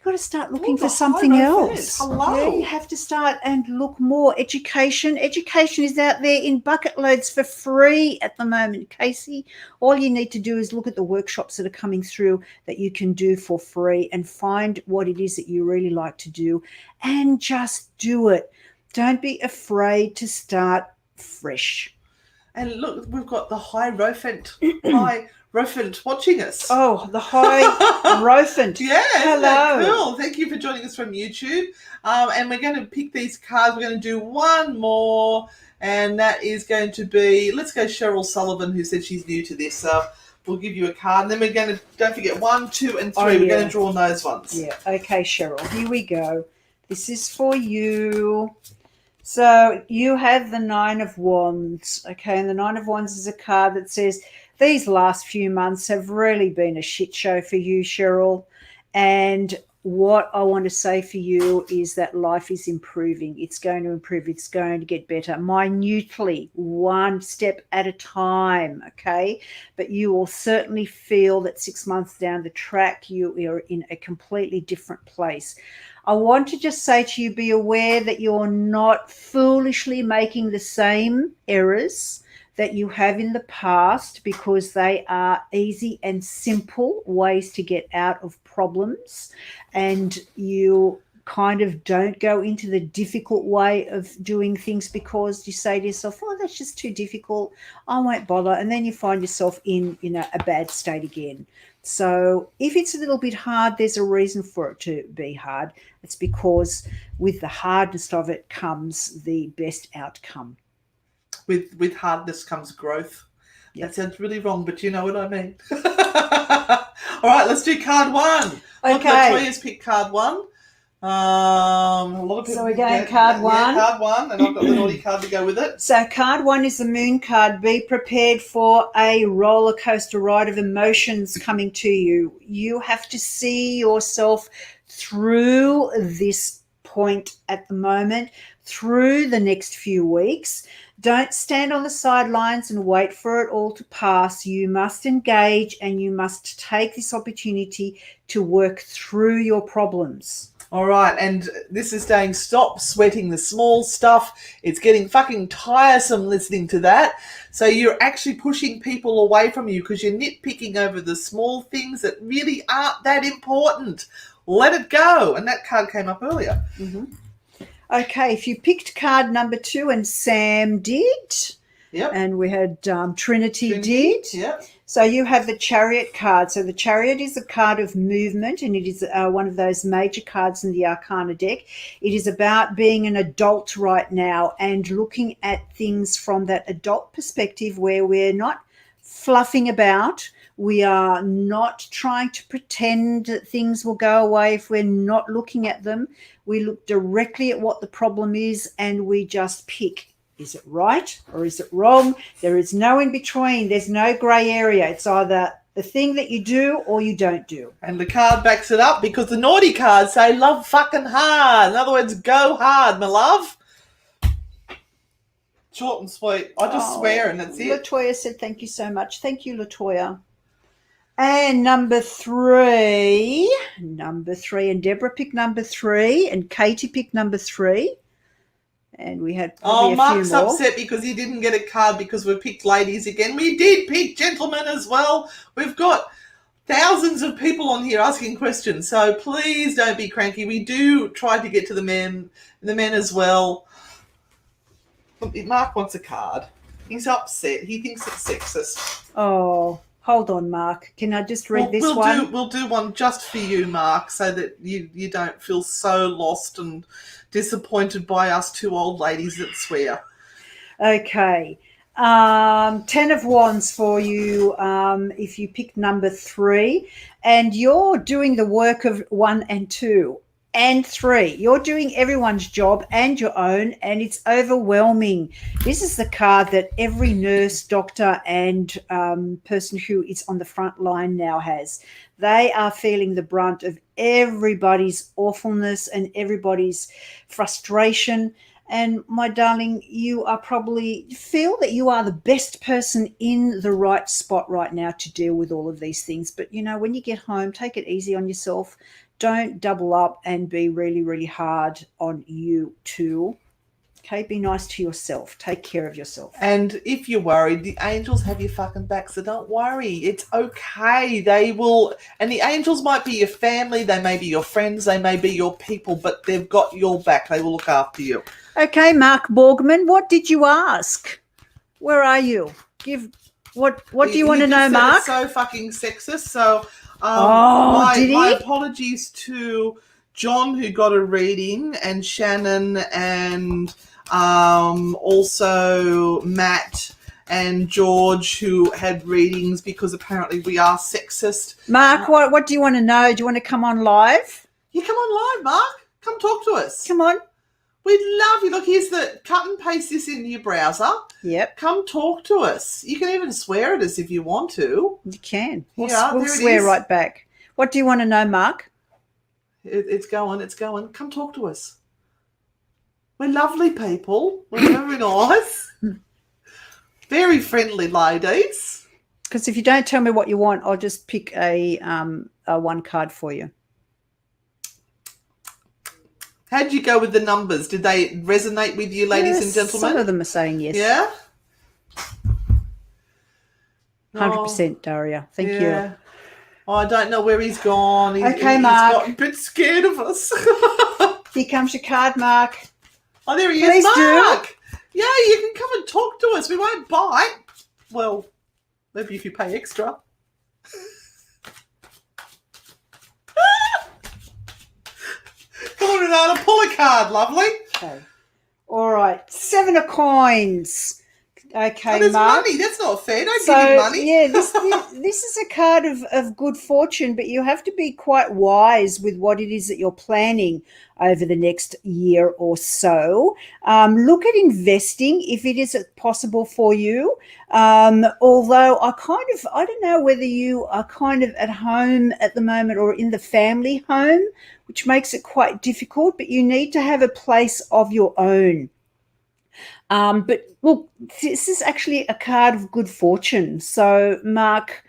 got to start looking for something else. Hello. Yeah, you have to start and look more. Education is out there in bucket loads for free at the moment, Casey. All you need to do is look at the workshops that are coming through that you can do for free and find what it is that you really like to do and just do it. Don't be afraid to start fresh. And look, we've got the High Rofent watching us. Oh, the High Rofent. Yeah, hello. Cool. Thank you for joining us from YouTube. And we're going to pick these cards. We're going to do one more, and that is going to be, let's go Cheryl Sullivan, who said she's new to this. So we'll give you a card, and then we're going to, don't forget, 1, 2, and 3. We're going to draw on those ones. Yeah. Okay, Cheryl. Here we go. This is for you. So you have the 9 of Wands. Okay, and the 9 of Wands is a card that says, these last few months have really been a shit show for you, Cheryl. And what I want to say for you is that life is improving. It's going to improve. It's going to get better, minutely, one step at a time, okay? But you will certainly feel that 6 months down the track, you are in a completely different place. I want to just say to you, be aware that you're not foolishly making the same errors that you have in the past, because they are easy and simple ways to get out of problems, and you kind of don't go into the difficult way of doing things because you say to yourself, oh, that's just too difficult, I won't bother, and then you find yourself in a bad state again. So if it's a little bit hard, there's a reason for it to be hard. It's because with the hardness of it comes the best outcome. With hardness comes growth. Yep. That sounds really wrong, but you know what I mean. All right, let's do card one. Okay. Latoya's picked card one. A lot of people. So we're going card one. Yeah, card one, and I've got the naughty card to go with it. So card one is the moon card. Be prepared for a roller coaster ride of emotions coming to you. You have to see yourself through this point at the moment, through the next few weeks. Don't stand on the sidelines and wait for it all to pass. You must engage, and you must take this opportunity to work through your problems. All right, and this is saying stop sweating the small stuff. It's getting fucking tiresome listening to that. So you're actually pushing people away from you because you're nitpicking over the small things that really aren't that important. Let it go. And that card came up earlier. Mm-hmm. Okay, if you picked card number 2, and Sam did, Yep. and we had Trinity did. Yep. So you have the Chariot card. So the Chariot is a card of movement, and it is one of those major cards in the Arcana deck. It is about being an adult right now and looking at things from that adult perspective, where we're not fluffing about. We are not trying to pretend that things will go away if we're not looking at them. We look directly at what the problem is, and we just pick. Is it right or is it wrong? There is no in between. There's no grey area. It's either the thing that you do or you don't do. And the card backs it up, because the naughty cards say love fucking hard. In other words, go hard, my love. Short and sweet. I just swear and that's it. Latoya said thank you so much. Thank you, Latoya. And number three, and Deborah picked number 3, and Katie picked number 3. And we had probably a Mark's few more. upset because he didn't get a card because we picked ladies again. We did pick gentlemen as well. We've got thousands of people on here asking questions, so please don't be cranky. We do try to get to the men as well. Mark wants a card. He's upset. He thinks it's sexist. Oh, hold on, Mark. Can I just read this one? We'll do one just for you, Mark, so that you don't feel so lost and disappointed by us two old ladies that swear. Okay. 10 of Wands for you if you pick number 3. And you're doing the work of 1 and 2 and 3. You're doing everyone's job and your own, and it's overwhelming. This is the card that every nurse, doctor, and person who is on the front line now has. They are feeling the brunt of everybody's awfulness and everybody's frustration. And my darling, you are probably feel that you are the best person in the right spot right now to deal with all of these things. But, you know, when you get home, take it easy on yourself. Don't double up and be really, really hard on you too. Okay, be nice to yourself. Take care of yourself. And if you're worried, the angels have your fucking back, so don't worry. It's okay. They will. And the angels might be your family. They may be your friends. They may be your people, but they've got your back. They will look after you. Okay, Mark Borgman, what did you ask? Where are you? What do you want to know, Mark? It's so fucking sexist. So did he? my apologies to John, who got a reading, and Shannon, and also Matt and George, who had readings, because apparently we are sexist. Mark, what do you want to know? Do you want to come on live? You come on live, Mark. Come talk to us. Come on. We'd love you. Look, here's the cut and paste this in your browser. Yep. Come talk to us. You can even swear at us if you want to. You can. We'll there it swear is. right back. What do you want to know, Mark? It's going. Come talk to us. We're lovely people. We're very nice. Very friendly ladies. Because if you don't tell me what you want, I'll just pick a one card for you. How'd you go with the numbers? Did they resonate with you, ladies and gentlemen? Some of them are saying yes. Yeah? 100%, Daria. Thank you. Yeah. Oh, I don't know where he's gone. Okay, he's Mark. got a bit scared of us. Here comes your card, Mark. Oh, there he Please is, do. Mark. Yeah, you can come and talk to us. We won't bite. Well, maybe if you pay extra. Come on, Renata, pull a card, lovely. Okay. All right. 7 of coins. Okay, Oh, there's Mark. money. That's not fair. Don't give him money. Yeah, this is a card of good fortune, but you have to be quite wise with what it is that you're planning over the next year or so. Look at investing if it is possible for you. Although I don't know whether you are kind of at home at the moment or in the family home, which makes it quite difficult, but you need to have a place of your own. But look, this is actually a card of good fortune. So, Mark,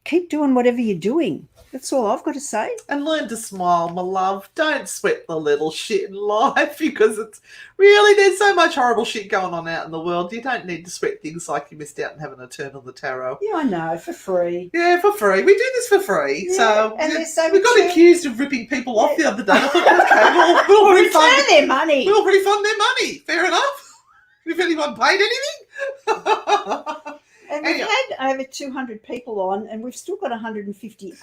keep doing whatever you're doing. That's all I've got to say. And learn to smile, my love. Don't sweat the little shit in life because it's really, there's so much horrible shit going on out in the world. You don't need to sweat things like you missed out on having a turn on the tarot. Yeah, I know, for free. Yeah, for free. We do this for free. Yeah, So, and there's so we got much- accused of ripping people off the other day. I thought, okay, we'll refund Return their money. We'll refund their money. Fair enough. If anyone paid anything. And we've had over 200 people on, and we've still got 158.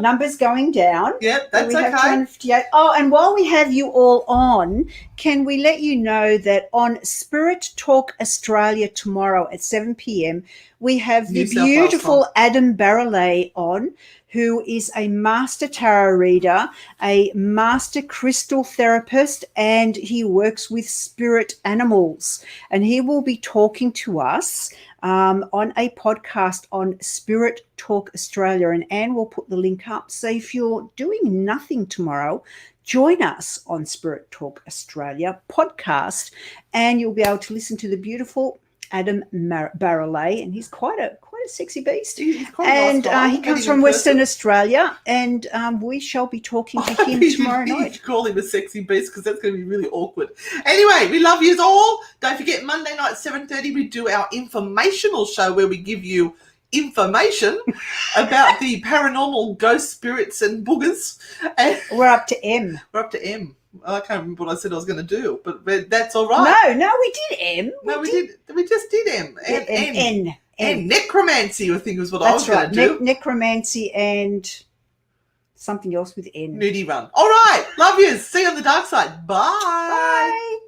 Numbers going down. Yep, that's we have okay. 258. Oh, and while we have you all on, can we let you know that on Spirit Talk Australia tomorrow at 7 p.m, we have the New South Wales beautiful time. Adam Barrelay on, who is a master tarot reader, a master crystal therapist, and he works with spirit animals. And he will be talking to us on a podcast on Spirit Talk Australia. And Anne will put the link up. So if you're doing nothing tomorrow, join us on Spirit Talk Australia podcast, and you'll be able to listen to the beautiful Adam Barrelay, and he's quite a sexy beast. He's quite a nice And guy. he Met comes him in from Western person. Australia, and we shall be talking to him tomorrow You night. call him a sexy beast because that's going to be really awkward. Anyway, we love you all. Don't forget, Monday night, 7:30, we do our informational show where we give you information about the paranormal ghost spirits and boogers. And We're up to M. we're up to M. I can't remember what I said I was going to do, but that's all right. No, we did M. No, we did. We just did M. N. And necromancy, I think was what I was That's going right. to do. Necromancy and something else with N. Nudie run. All right. Love yous. See you on the dark side. Bye. Bye.